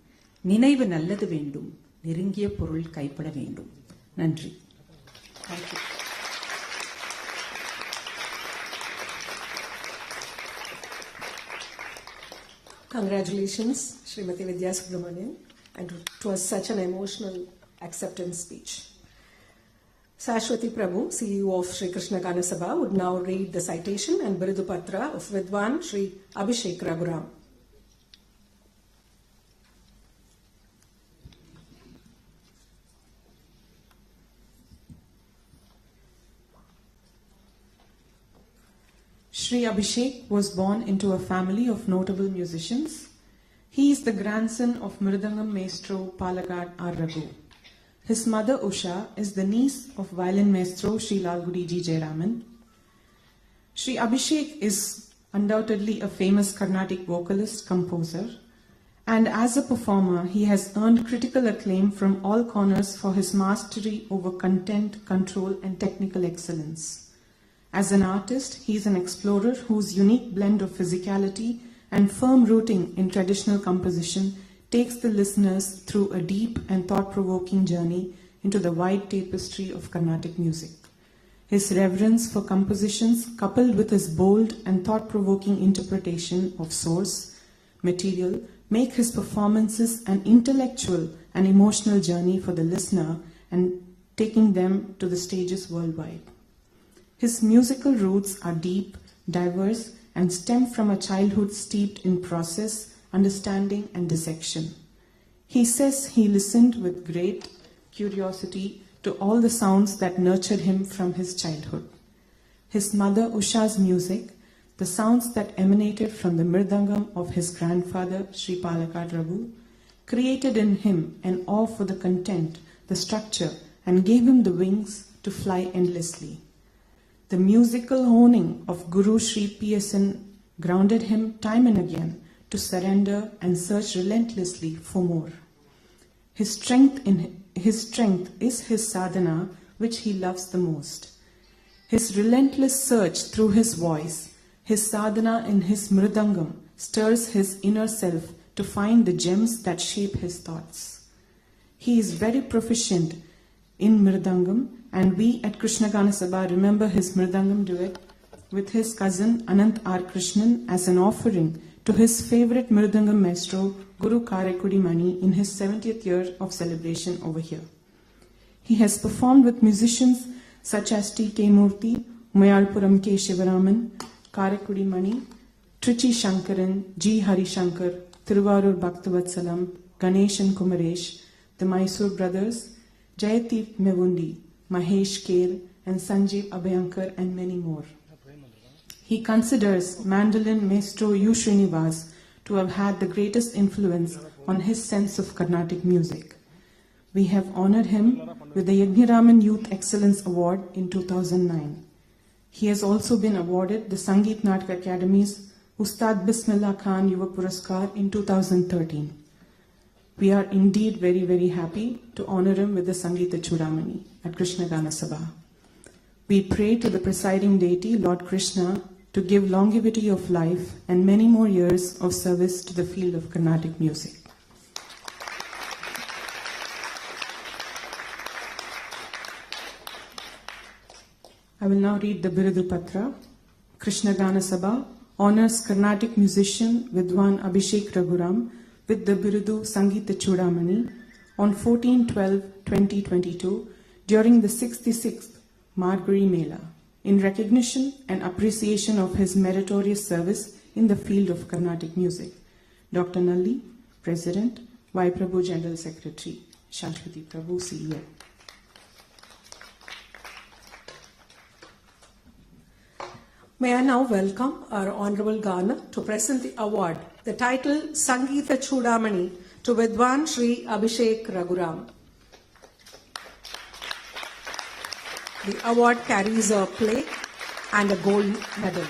ninaivu nalladu vendum, neringiya porul kaipada vendum. Nandri. Thank you. Congratulations, Srimati Vidya Subramanian, and it was such an emotional acceptance speech. Sashwati Prabhu, CEO of Sri Krishna Gana Sabha, would now read the citation and Birudu Patra of Vidwan Sri Abhishek Raghuram. Sri Abhishek was born into a family of notable musicians. He is the grandson of Mridangam Maestro Palagad R. Raghu. His mother Usha is the niece of violin maestro Sri Lalgudi G. Jayaraman. Sri Abhishek is undoubtedly a famous Carnatic vocalist, composer, and as a performer he has earned critical acclaim from all corners for his mastery over content, control and technical excellence. As an artist, he is an explorer whose unique blend of physicality and firm rooting in traditional composition takes the listeners through a deep and thought-provoking journey into the wide tapestry of Carnatic music. His reverence for compositions, coupled with his bold and thought-provoking interpretation of source material, make his performances an intellectual and emotional journey for the listener and taking them to the stages worldwide. His musical roots are deep, diverse, and stem from a childhood steeped in process, understanding, and dissection. He says he listened with great curiosity to all the sounds that nurtured him from his childhood. His mother Usha's music, the sounds that emanated from the mridangam of his grandfather Sri Palakkad Raghu, created in him an awe for the content, the structure, and gave him the wings to fly endlessly. The musical honing of Guru Sri PSN grounded him time and again to surrender and search relentlessly for more. His strength is his sadhana, which he loves the most. His relentless search through his voice, his sadhana in his mridangam, stirs his inner self to find the gems that shape his thoughts. He is very proficient in mridangam, and we at Krishna Gana Sabha remember his mridangam duet with his cousin Anant R. Krishnan as an offering to his favorite mridangam maestro Guru Karekudi Mani in his 70th year of celebration over here. He has performed with musicians such as T. K. Murthy, Mayalpuram K. Shivaraman, Karekudi Mani, Trichy Shankaran, G. Hari Shankar, Thiruvarur Bhaktavatsalam, Ganesh and Kumaresh, the Mysore brothers, Jayadeep Mevundi, Mahesh Kher, and Sanjeev Abhyankar, and many more. He considers mandolin maestro U. Srinivas to have had the greatest influence on his sense of Carnatic music. We have honored him with the Yajnaraman Youth Excellence Award in 2009. He has also been awarded the Sangeet Natak Academy's Ustad Bismillah Khan Yuva Puraskar in 2013. We are indeed very, very happy to honor him with the Sangeeta Chudamani at Krishna Gana Sabha. We pray to the presiding deity, Lord Krishna, to give longevity of life and many more years of service to the field of Carnatic music. I will now read the Birudu Patra. Krishna Gana Sabha honors Carnatic musician Vidwan Abhishek Raghuram with the Birudu Sangeeta Chudamani on 14/12/2022 during the 66th Margari Mela, in recognition and appreciation of his meritorious service in the field of Carnatic music. Dr. Nalli, President, Y. Prabhu, General Secretary, Shashwati Prabhu, CEO. May I now welcome our Honorable Garner to present the award, the title Sangeeta Chudamani, to Vidwan Shri Abhishek Raghuram. The award carries a plaque and a gold medal.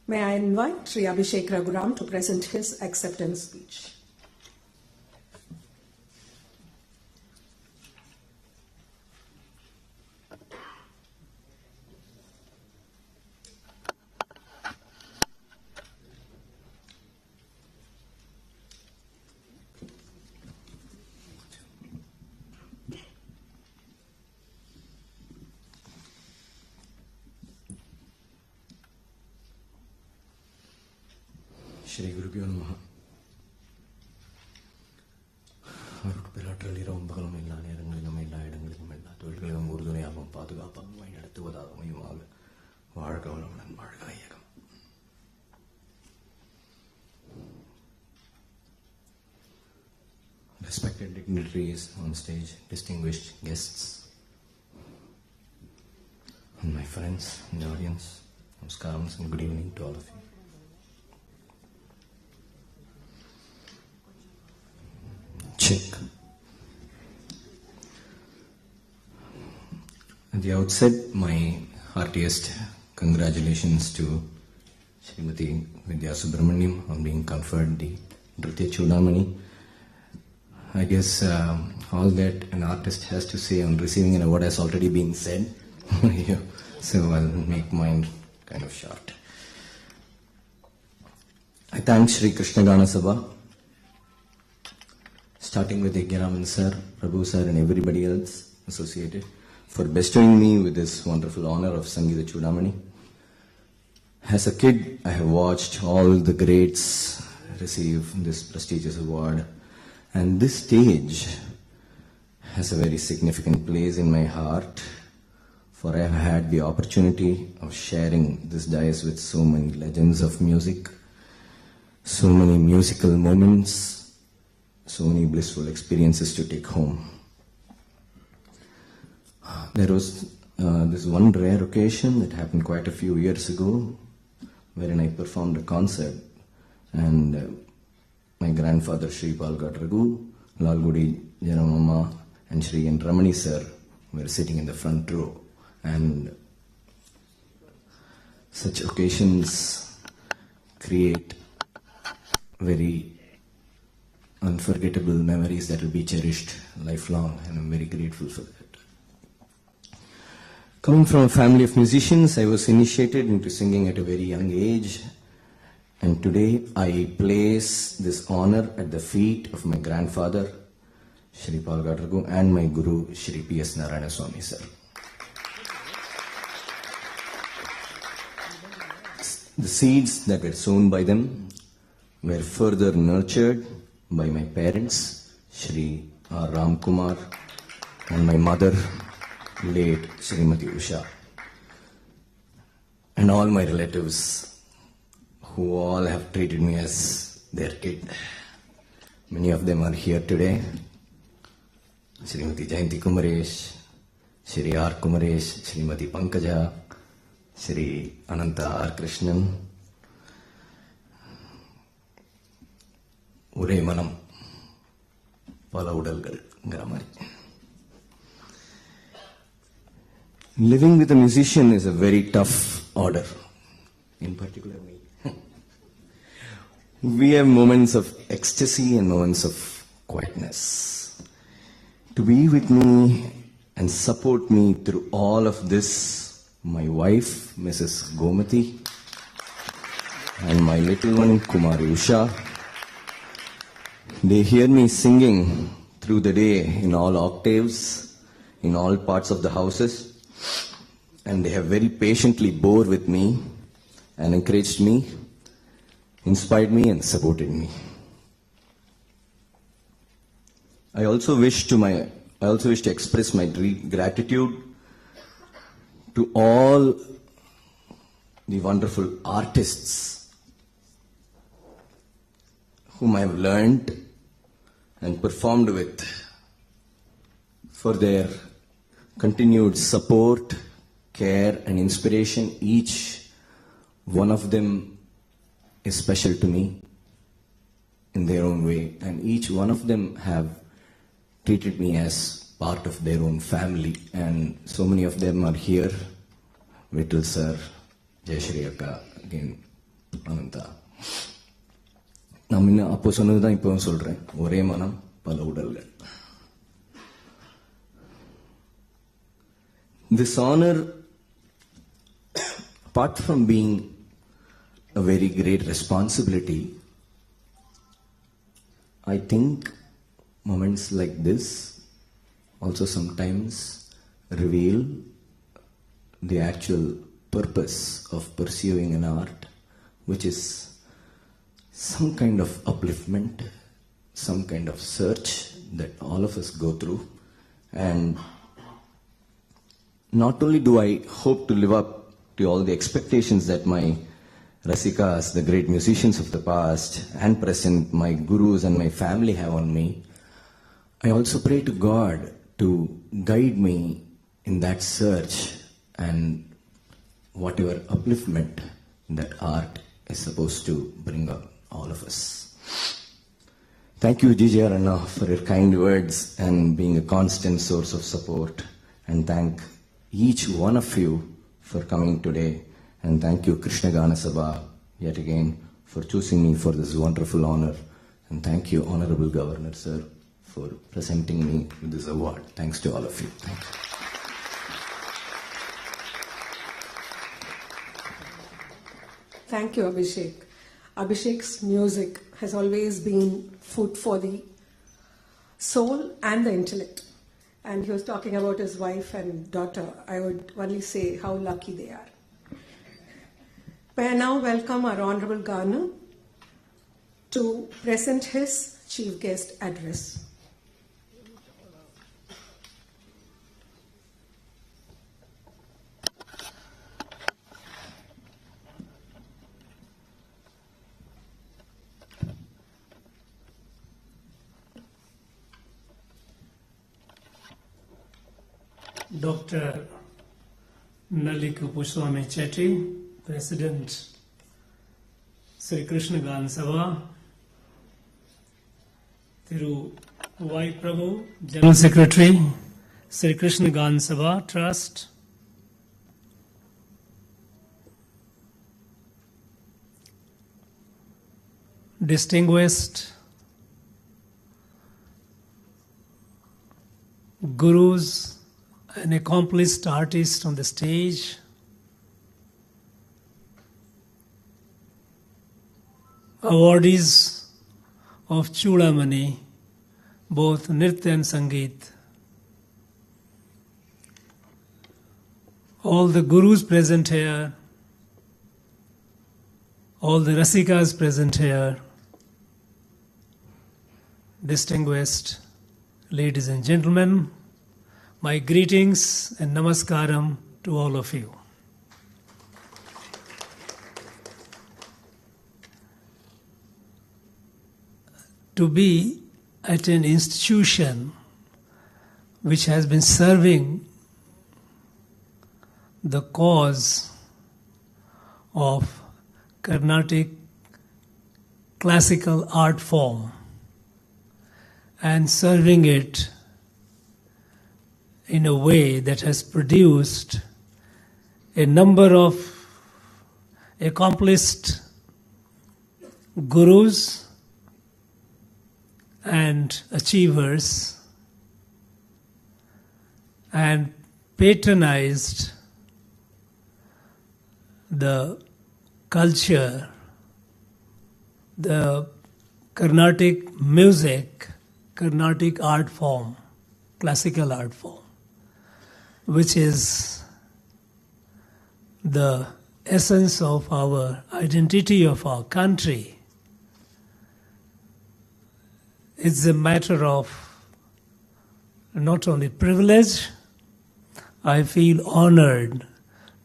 May I invite Sri Abhishek Raghuram to present his acceptance speech. Shri Gurubhyo Namaha. அருட்பெறாற்றல் இரவும் பகலும் எல்லா நேரங்களிலும் எல்லா இடங்களிலும் எல்லா தொழில்களிலும் உறுதுணையாகவும் பாதுகாப்பாகவும் வழிநடத்துவதாகவும் வாழ்க வளமுடன், வாழ்க வையகம். Respected dignitaries on stage, distinguished guests, and my friends in the audience. Namaskaram and good evening to all of you. Check. At the outset, my heartiest congratulations to Srimati Vidya Subramaniam on being conferred the Puthiyatha Chudamani. I guess all that an artist has to say on receiving an award has already been said. So I'll make mine kind of short. I thank Sri Krishna Gana Sabha, starting with Yajnaraman sir, Prabhu sir and everybody else associated, for bestowing me with this wonderful honor of Sangeeta Chudamani. As a kid, I have watched all the greats receive this prestigious award, and this stage has a very significant place in my heart, for I have had the opportunity of sharing this dais with so many legends of music, so many musical moments, so many blissful experiences to take home. There was this one rare occasion that happened quite a few years ago, wherein I performed a concert, and my grandfather Sri Palgat Raghu, Lalgudi Janamama and Sri N. Ramani sir were sitting in the front row, and such occasions create very unforgettable memories that will be cherished lifelong, and I'm very grateful for that. Coming from a family of musicians, I was initiated into singing at a very young age, and today I place this honor at the feet of my grandfather, Shri Palgat Raghu, and my Guru, Shri P.S. Narayana Swami sir. The seeds that were sown by them were further nurtured by my parents, Shri R. Ram Kumar, and my mother, late Srimati Usha, and all my relatives who all have treated me as their kid. Many of them are here today. Srimati Jayanti Kumaresh, Shri R. Kumaresh, Srimati Pankaja, Shri Ananta R. Krishnan. Ure Manam, Pala Udalgal, Gramari. Living with a musician is a very tough order, in particular me. We have moments of ecstasy and moments of quietness. To be with me and support me through all of this, my wife, Mrs. Gomati, and my little one, Kumari Usha. They hear me singing through the day in all octaves, in all parts of the houses, and they have very patiently bore with me and encouraged me, inspired me and supported me. I also wish to express my gratitude to all the wonderful artists whom I have learned and performed with for their continued support, care and inspiration. Each one of them is special to me in their own way, and each one of them have treated me as part of their own family, and so many of them are here. Vittal sir, Jayashri Akka, again, Ananta. நான் அப்போ சொன்னதுதான் இப்பவும் சொல்றேன், ஒரே மனம் பல உடல்கள். This honor, apart from being a very great responsibility, I think moments like this also sometimes reveal the actual purpose of pursuing an art, which is some kind of upliftment, some kind of search that all of us go through. And not only do I hope to live up to all the expectations that my Rasikas, the great musicians of the past and present, my gurus and my family have on me, I also pray to God to guide me in that search and whatever upliftment that art is supposed to bring up all of us. Thank you, GJ Ranna, for your kind words and being a constant source of support. And thank each one of you for coming today. And thank you, Krishna Gana Sabha, yet again, for choosing me for this wonderful honor. And thank you, Honorable Governor, sir, for presenting me with this award. Thanks to all of you. Thank you. Thank you, Abhishek. Abhishek's music has always been food for the soul and the intellect. And he was talking about his wife and daughter. I would only say how lucky they are. May I now welcome our Honorable Governor to present his chief guest address. Dr. Nalika Pushwami Chetty, President Sri Krishna Gan Sabha, Thiru Y. Prabhu, General Secretary, Sri Krishna Gan Sabha Trust, distinguished gurus and accomplished artists on the stage, awardees of Chudamani, both Nritya and Sangeet, all the gurus present here, all the Rasikas present here, distinguished ladies and gentlemen, my greetings and namaskaram to all of you. To be at an institution which has been serving the cause of Carnatic classical art form and serving it in a way that has produced a number of accomplished gurus and achievers and patronized the culture, the Carnatic music, Carnatic art form, classical art form, which is the essence of our identity of our country. It's a matter of not only privilege, I feel honored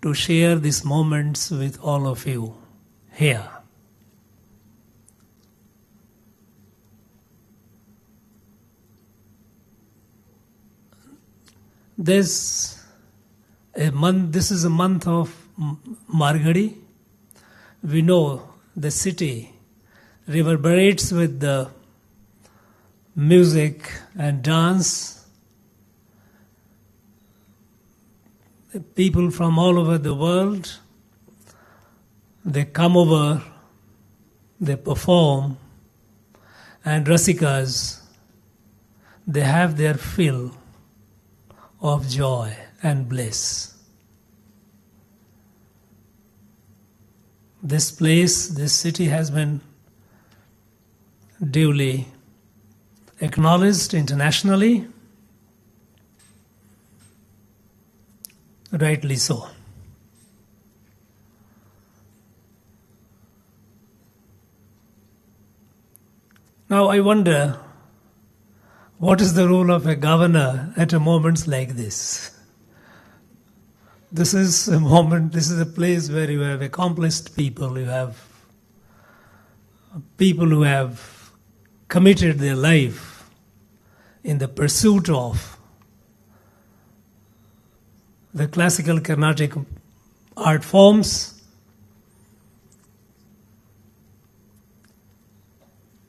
to share these moments with all of you here. This is a month of Margadi. We know the city reverberates with the music and dance. People from all over the world, they come over, they perform, and Rasikas, they have their fill of joy and bliss. This place, this city has been duly acknowledged internationally, rightly so. Now I wonder, what is the role of a governor at a moment like this? This is a moment, this is a place where you have accomplished people, you have people who have committed their life in the pursuit of the classical Carnatic art forms,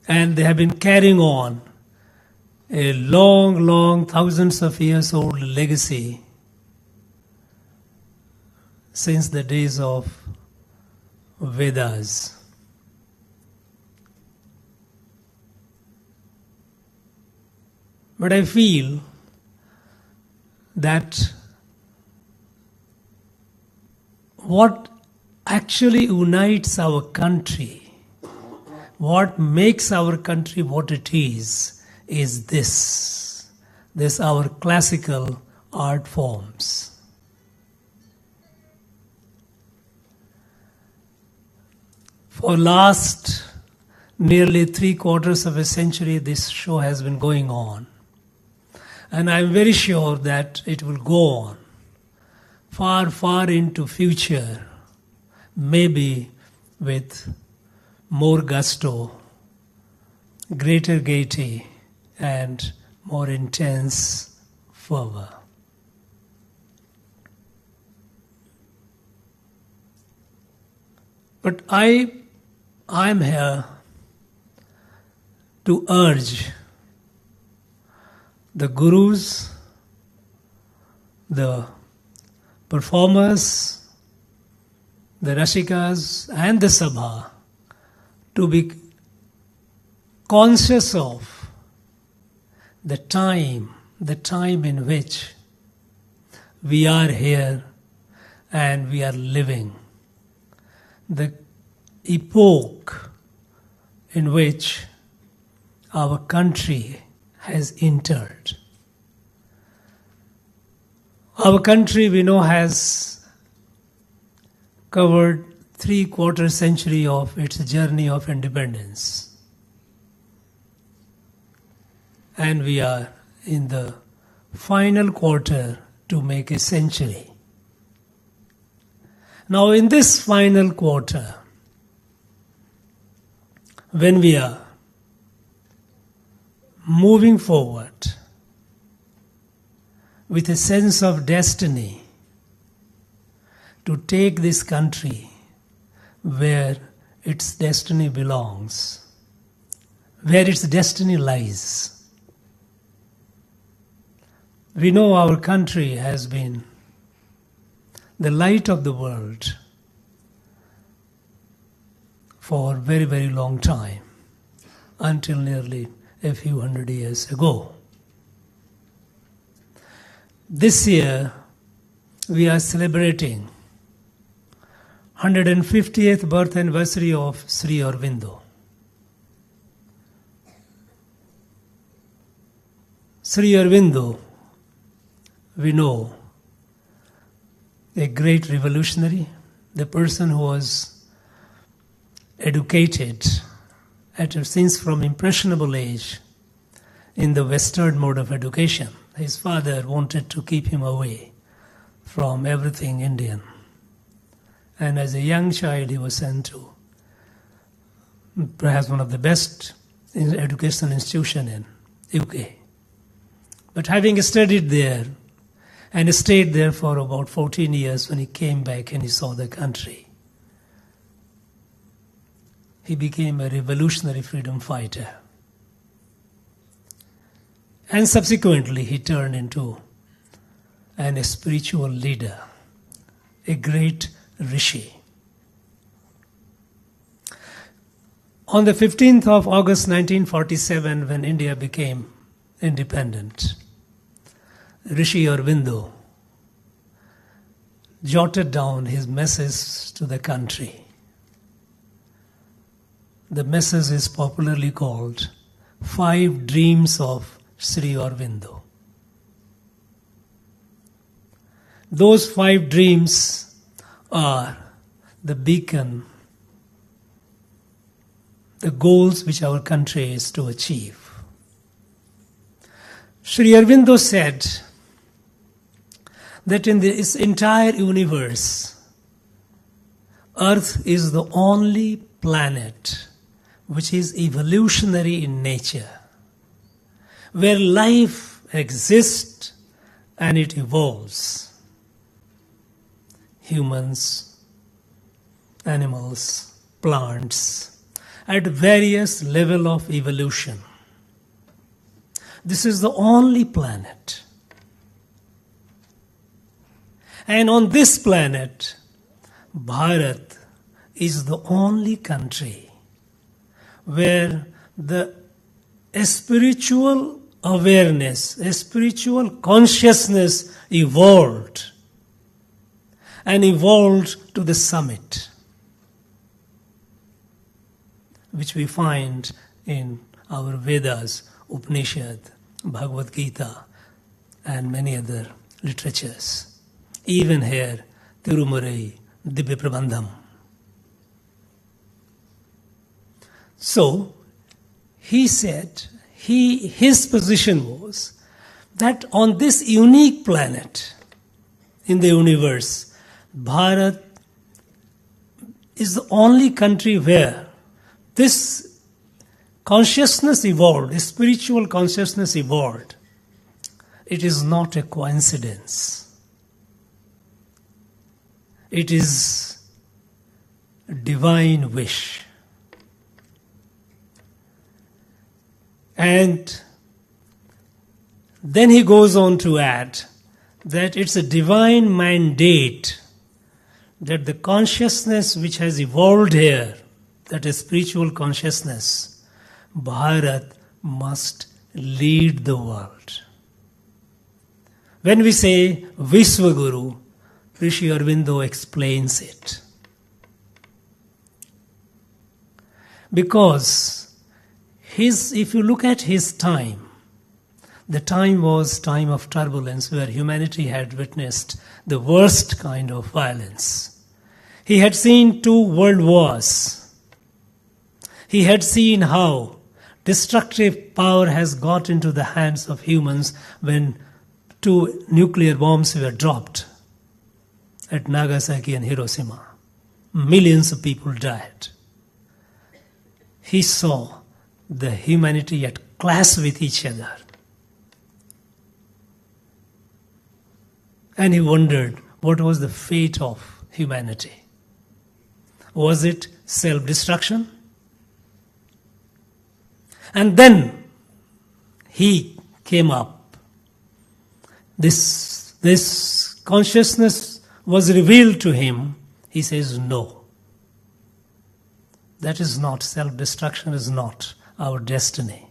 and they have been carrying on a long, thousands of years old legacy since the days of Vedas. But I feel that what actually unites our country, what makes our country what it is this our classical art forms. For last nearly 3/4 of a century, this show has been going on. And I'm very sure that it will go on far, far into future, maybe with more gusto, greater gaiety, and more intense fervor. But I'm here to urge the gurus, the performers, the Rashikas and the Sabha to be conscious of the time in which we are here and we are living, the epoch in which our country has entered. Our country, we know, has covered 3/4 century of its journey of independence. And we are in the final quarter to make a century. Now, in this final quarter, when we are moving forward with a sense of destiny to take this country where its destiny belongs, where its destiny lies. We know our country has been the light of the world for a very, very long time, until nearly a few hundred years ago. This year, we are celebrating 150th birth anniversary of Sri Aurobindo. Sri Aurobindo, we know, a great revolutionary, the person who was educated since from impressionable age in the Western mode of education. His father wanted to keep him away from everything Indian. And as a young child, he was sent to perhaps one of the best educational institutions in UK. But having studied there and stayed there for about 14 years, when he came back and he saw the country, he became a revolutionary freedom fighter. And subsequently, he turned into a spiritual leader, a great rishi. On the 15th of August 1947, when India became independent, Rishi Aurobindo jotted down his message to the country. The message is popularly called 5 Dreams of Sri Aurobindo. Those 5 dreams are the beacon, the goals which our country is to achieve. Sri Aurobindo said that in this entire universe, Earth is the only planet which is evolutionary in nature, where life exists and it evolves. humans, animals, plants, at various level of evolution. This is the only planet. And on this planet, Bharat is the only country where the spiritual awareness, a spiritual consciousness evolved and evolved to the summit, which we find in our Vedas, Upanishad, Bhagavad Gita, and many other literatures. Even here, Tirumurai, Dibya Prabandham. So, he said, his position was that on this unique planet in the universe, Bharat is the only country where this consciousness evolved, spiritual consciousness evolved. It is not a coincidence. It is a divine wish. And then he goes on to add that it's a divine mandate that the consciousness which has evolved here, that is spiritual consciousness, Bharat must lead the world. When we say Vishwaguru, Rishi Aurobindo explains it. Because if you look at his time, the time was time of turbulence where humanity had witnessed the worst kind of violence. He had seen 2 world wars. He had seen how destructive power has got into the hands of humans when 2 nuclear bombs were dropped at Nagasaki and Hiroshima. Millions of people died. He saw the humanity at clash with each other. And he wondered, what was the fate of humanity? Was it self-destruction? And then he came up. This consciousness was revealed to him. He says, no. That is not, self-destruction is not our destiny.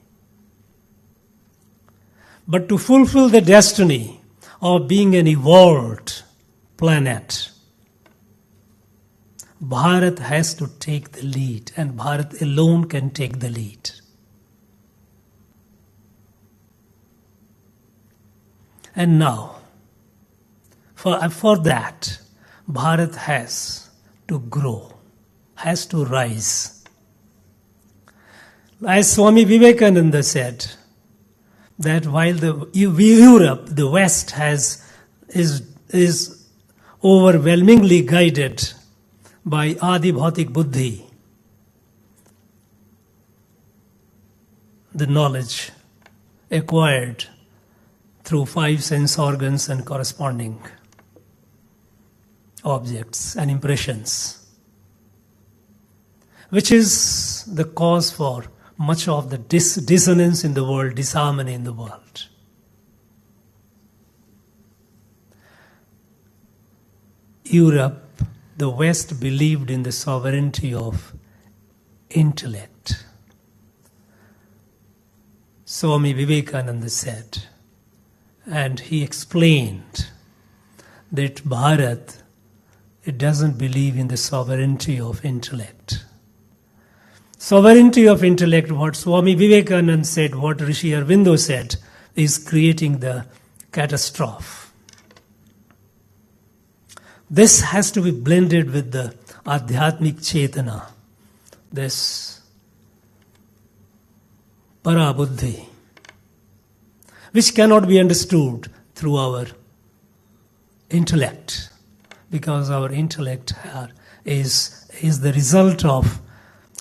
But to fulfill the destiny of being an evolved planet, Bharat has to take the lead, and Bharat alone can take the lead. And now, for that, Bharat has to grow, has to rise. As Swami Vivekananda said, that while Europe, the West, is overwhelmingly guided by Adi Bhautik Buddhi, the knowledge acquired through 5 sense organs and corresponding objects and impressions, which is the cause for much of the dissonance in the world, disharmony in the world. Europe, the West, believed in the sovereignty of intellect. Swami Vivekananda said, and he explained that Bharat, it doesn't believe in the sovereignty of intellect. Sovereignty of intellect, what Swami Vivekananda said, what Rishi Aurobindo said, is creating the catastrophe. This has to be blended with the Adhyatmik Chetana, this Parabuddhi, which cannot be understood through our intellect, because our intellect is the result of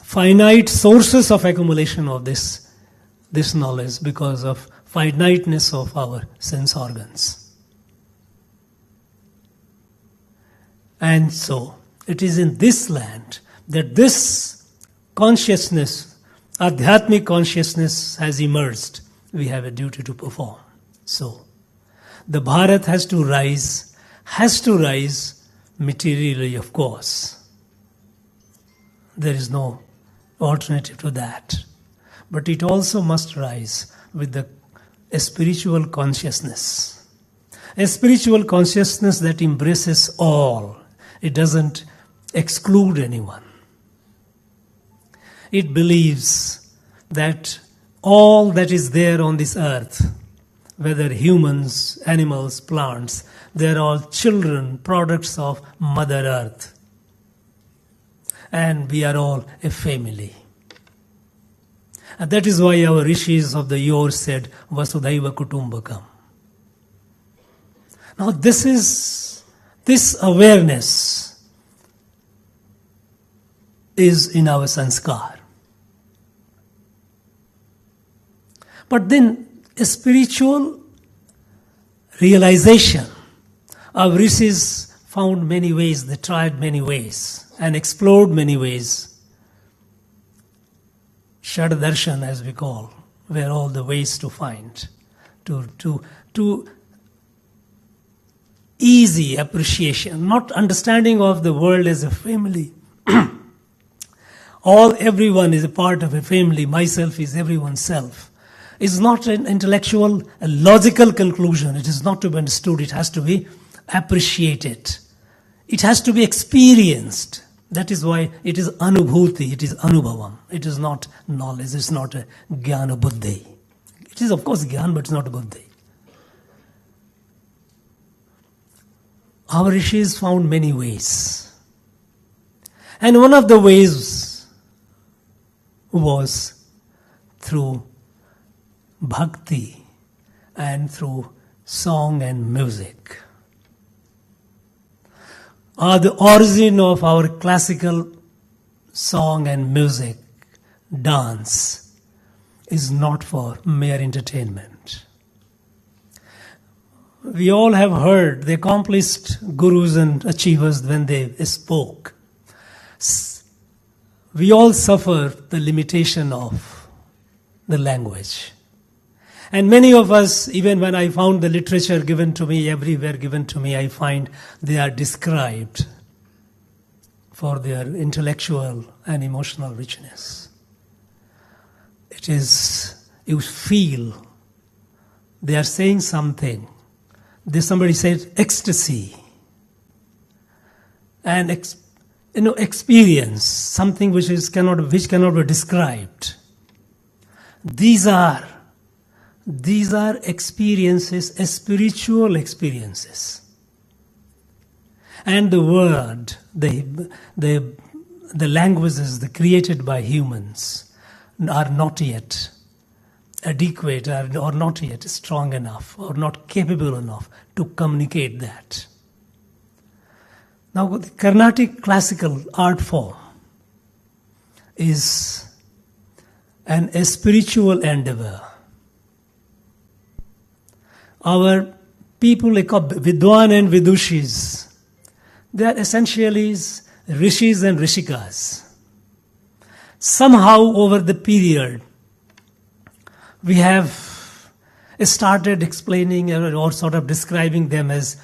finite sources of accumulation of this knowledge because of finiteness of our sense organs. And so, it is in this land that this consciousness, Adhyatmic consciousness has emerged. We have a duty to perform. So, the Bharat has to rise materially, of course. There is no alternative to that. But it also must rise with a spiritual consciousness. A spiritual consciousness that embraces all. It doesn't exclude anyone. It believes that all that is there on this earth, whether humans, animals, plants, they're all children, products of Mother Earth. And we are all a family. And that is why our rishis of the yore said, Vasudhaiva Kutumbakam. Now this awareness is in our sanskar. But then a spiritual realization of rishis found many ways, they tried many ways and explored many ways. Shad darshan, as we call, were all the ways to find, to easy appreciation, not understanding of the world as a family. Everyone is a part of a family, myself is everyone's self. It's not an intellectual, a logical conclusion. It is not to be understood. It has to be appreciated. It has to be experienced. That is why it is anubhuti, it is anubhavam. It is not knowledge, it's not a jnana buddhi. It is of course jnana, but it's not a buddhi. Our rishis found many ways. And one of the ways was through bhakti and through song and music. The origin of our classical song and music, dance, is not for mere entertainment. We all have heard the accomplished gurus and achievers when they spoke. We all suffer the limitation of the language. And many of us, even when I found the literature given to me, everywhere given to me, I find they are described for their intellectual and emotional richness. It is, you feel, they are saying something. Somebody said ecstasy. And experience, something which cannot be described. These are experiences, spiritual experiences. And the word, the languages created by humans are not yet adequate or not yet strong enough or not capable enough to communicate that. Now, the Carnatic classical art form is a spiritual endeavor. Our people, Vidwan and Vidushis, they are essentially rishis and rishikas. Somehow over the period, we have started explaining or sort of describing them as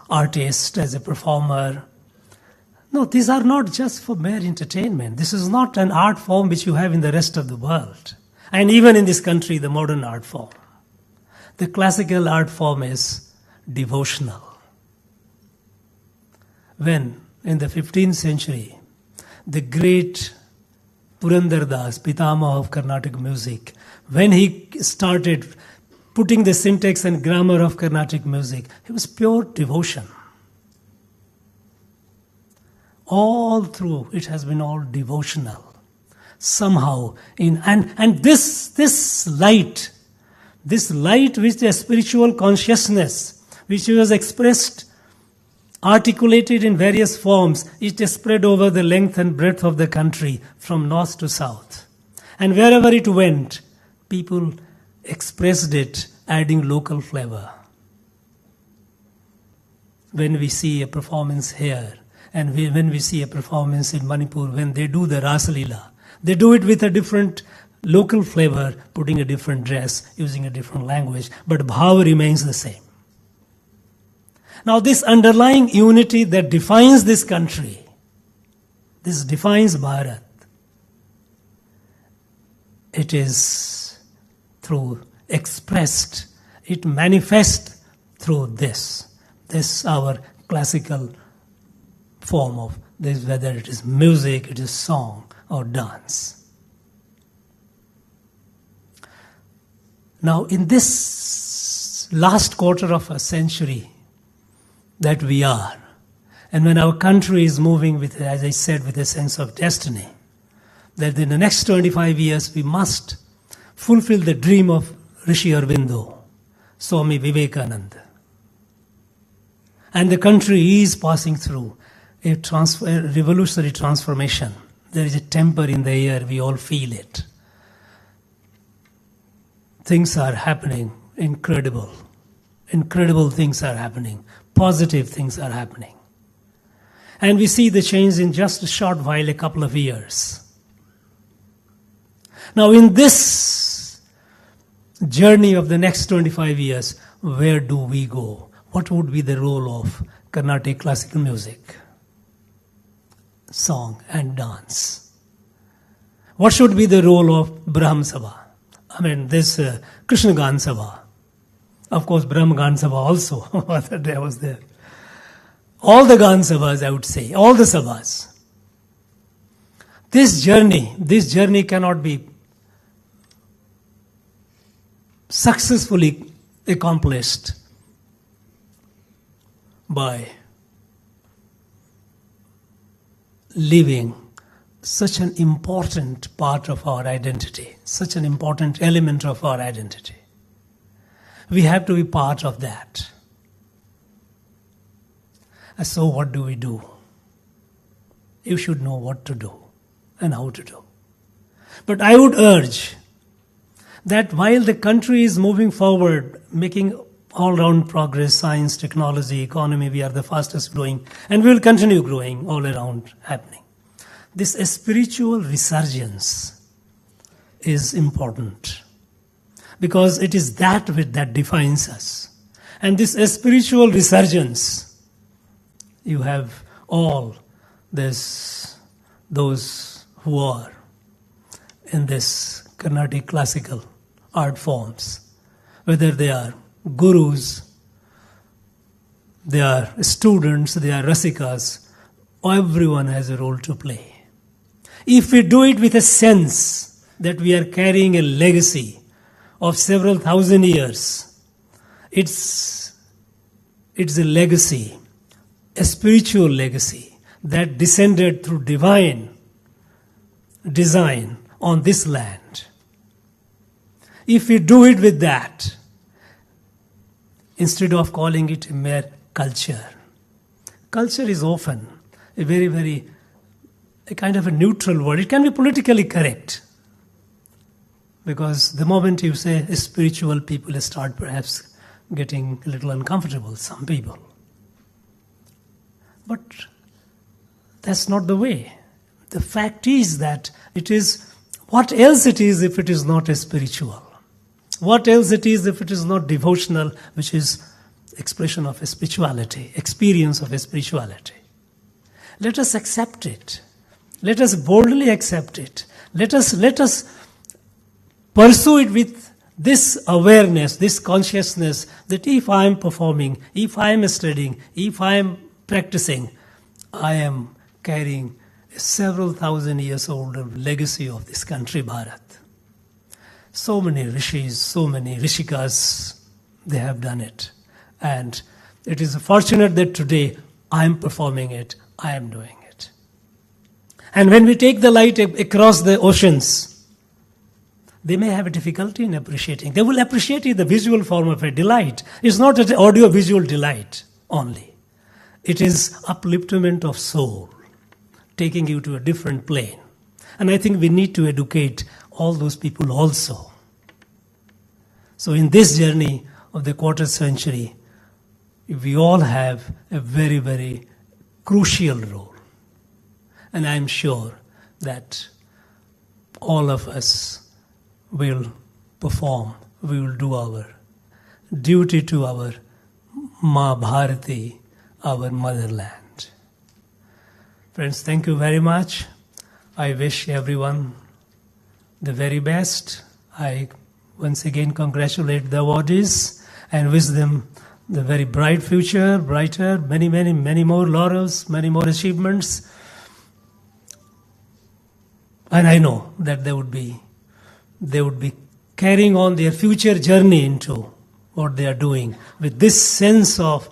artist, as a performer. No, these are not just for mere entertainment. This is not an art form which you have in the rest of the world. And even in this country, the modern art form. The classical art form is devotional. When, in the 15th century, the great Purandar Das, Pitama of Carnatic music, when he started putting the syntax and grammar of Carnatic music, it was pure devotion. All through, it has been all devotional. Somehow, and this light which the spiritual consciousness, which was expressed, articulated in various forms, it is spread over the length and breadth of the country, from north to south. And wherever it went, people expressed it, adding local flavor. when we see a performance here and when we see a performance in Manipur, when they do the Rasa Leela, they do it with a different local flavor, putting a different dress, using a different language, but bhava remains the same. Now this underlying unity that defines this country, this defines Bharat, it is it manifests through this our classical form of this, whether it is music, it is song or dance. Now in this last quarter of a century that we are, and when our country is moving with, as I said, with a sense of destiny, that in the next 25 years we must fulfill the dream of Rishi Aurobindo, Swami Vivekananda. And the country is passing through a revolutionary transformation. There is a temper in the air, we all feel it. Things are happening, incredible things are happening, positive things are happening. And we see the change in just a short while, a couple of years. Now in this journey of the next 25 years, where do we go? What would be the role of Carnatic classical music, song and dance? What should be the role of Brahm Sabha? I mean, this Krishna Gan Sabha. Of course, Brahm Gan Sabha also. Other day I was there. All the Gan Sabhas, I would say, all the Sabhas. This journey cannot be successfully accomplished by leaving such an important part of our identity, such an important element of our identity. We have to be part of that. And so what do we do? You should know what to do and how to do. But I would urge that while the country is moving forward, making all-round progress, science, technology, economy, we are the fastest growing, and we will continue growing all around happening. This spiritual resurgence is important because it is that that defines us. And this spiritual resurgence, you have all those who are in this Carnatic classical art forms, whether they are gurus, they are students, they are rasikas, everyone has a role to play. If we do it with a sense that we are carrying a legacy of several thousand years, it's a legacy, a spiritual legacy that descended through divine design on this land. If we do it with that, instead of calling it a mere culture. Culture is often a a kind of a neutral word. It can be politically correct. Because the moment you say spiritual, people start perhaps getting a little uncomfortable, some people. But that's not the way. The fact is that it is, what else it is if it is not a spiritual? What else it is if it is not devotional, which is expression of a spirituality, experience of a spirituality? Let us accept it. Let us boldly accept it. Let us pursue it with this awareness, this consciousness that if I am performing, if I am studying, if I am practicing, I am carrying a several thousand years old legacy of this country, Bharat. So many rishis, so many rishikas, they have done it. And it is fortunate that today I am performing it, I am doing it. And when we take the light across the oceans, they may have a difficulty in appreciating. They will appreciate it, the visual form of a delight. It's not an audio-visual delight only. It is upliftment of soul, taking you to a different plane. And I think we need to educate all those people also. So in this journey of the quarter century, we all have a very, very crucial role. And I'm sure that all of us will perform, we will do our duty to our Ma Bharati, our motherland. Friends, thank you very much. I wish everyone the very best. I once again congratulate the awardees and wish them the very bright future, brighter, many, many, many more laurels, many more achievements. And I know that they would be carrying on their future journey into what they are doing with this sense of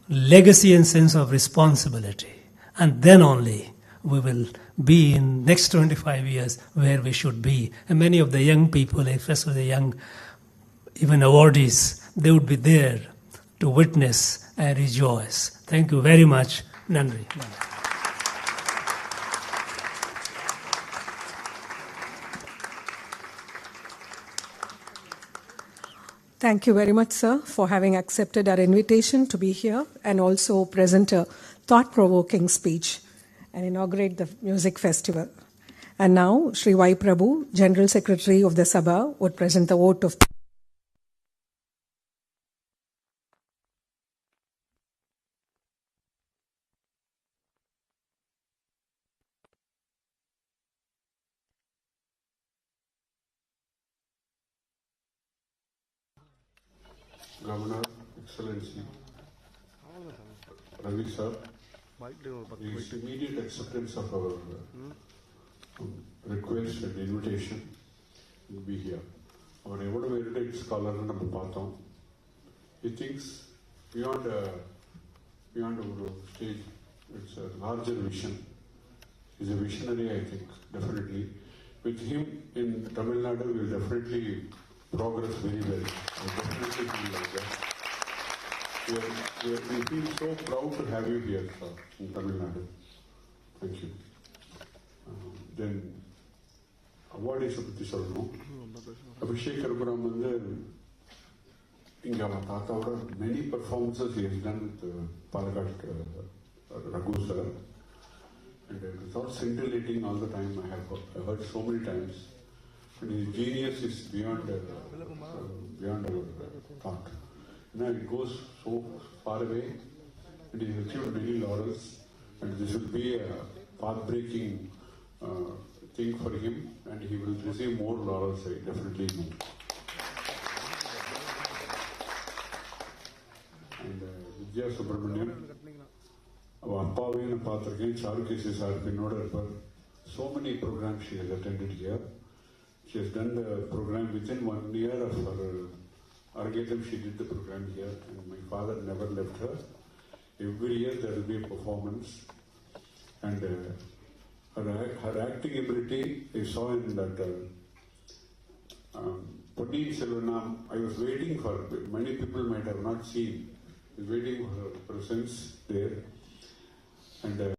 legacy and sense of responsibility. And then only we will be in next 25 years where we should be. And many of the young people, especially the young, even awardees, they would be there to witness and rejoice. Thank you very much. Nandri. Thank you very much, sir, for having accepted our invitation to be here and also present a thought-provoking speech and inaugurate the music festival. And now, Sri Y. Prabhu, General Secretary of the Sabha, would present the vote of Governor, Excellency, Ravi sir, his immediate acceptance of our request and invitation will be here. Our evaluated scholar number Patham, he thinks beyond our stage, it's a larger vision. He's a visionary, I think, definitely. With him in Tamil Nadu, we will definitely progress very well. I definitely feel like that. We feel so proud to have you here, sir, in Tamil Nadu. Thank you. Then, award is பத்தி சொல்லணும். Abhishek Karupuram வந்து இங்க அவன் தாத்தாவோட many performances he has done with Palakkad Raghu sir. And it's all scintillating all the time. I have heard so many times. And his genius is beyond our thought. Now it goes so far away, and he has achieved many laurels, and this will be a path-breaking thing for him, and he will receive more laurels, I definitely know. And Vidya Subramaniam, our Appaவையும் பார்த்திருக்கேன், Charukesi sir பின்னோட இருப்பார். So many programs she has attended here. She has done the program within 1 year of her Argetam. She did the program here, and my father never left her. Every year there will be a performance, and her acting ability I saw in that Ponniyin Selvanam. I was waiting for, many people might have not seen, I was waiting for her presence there, and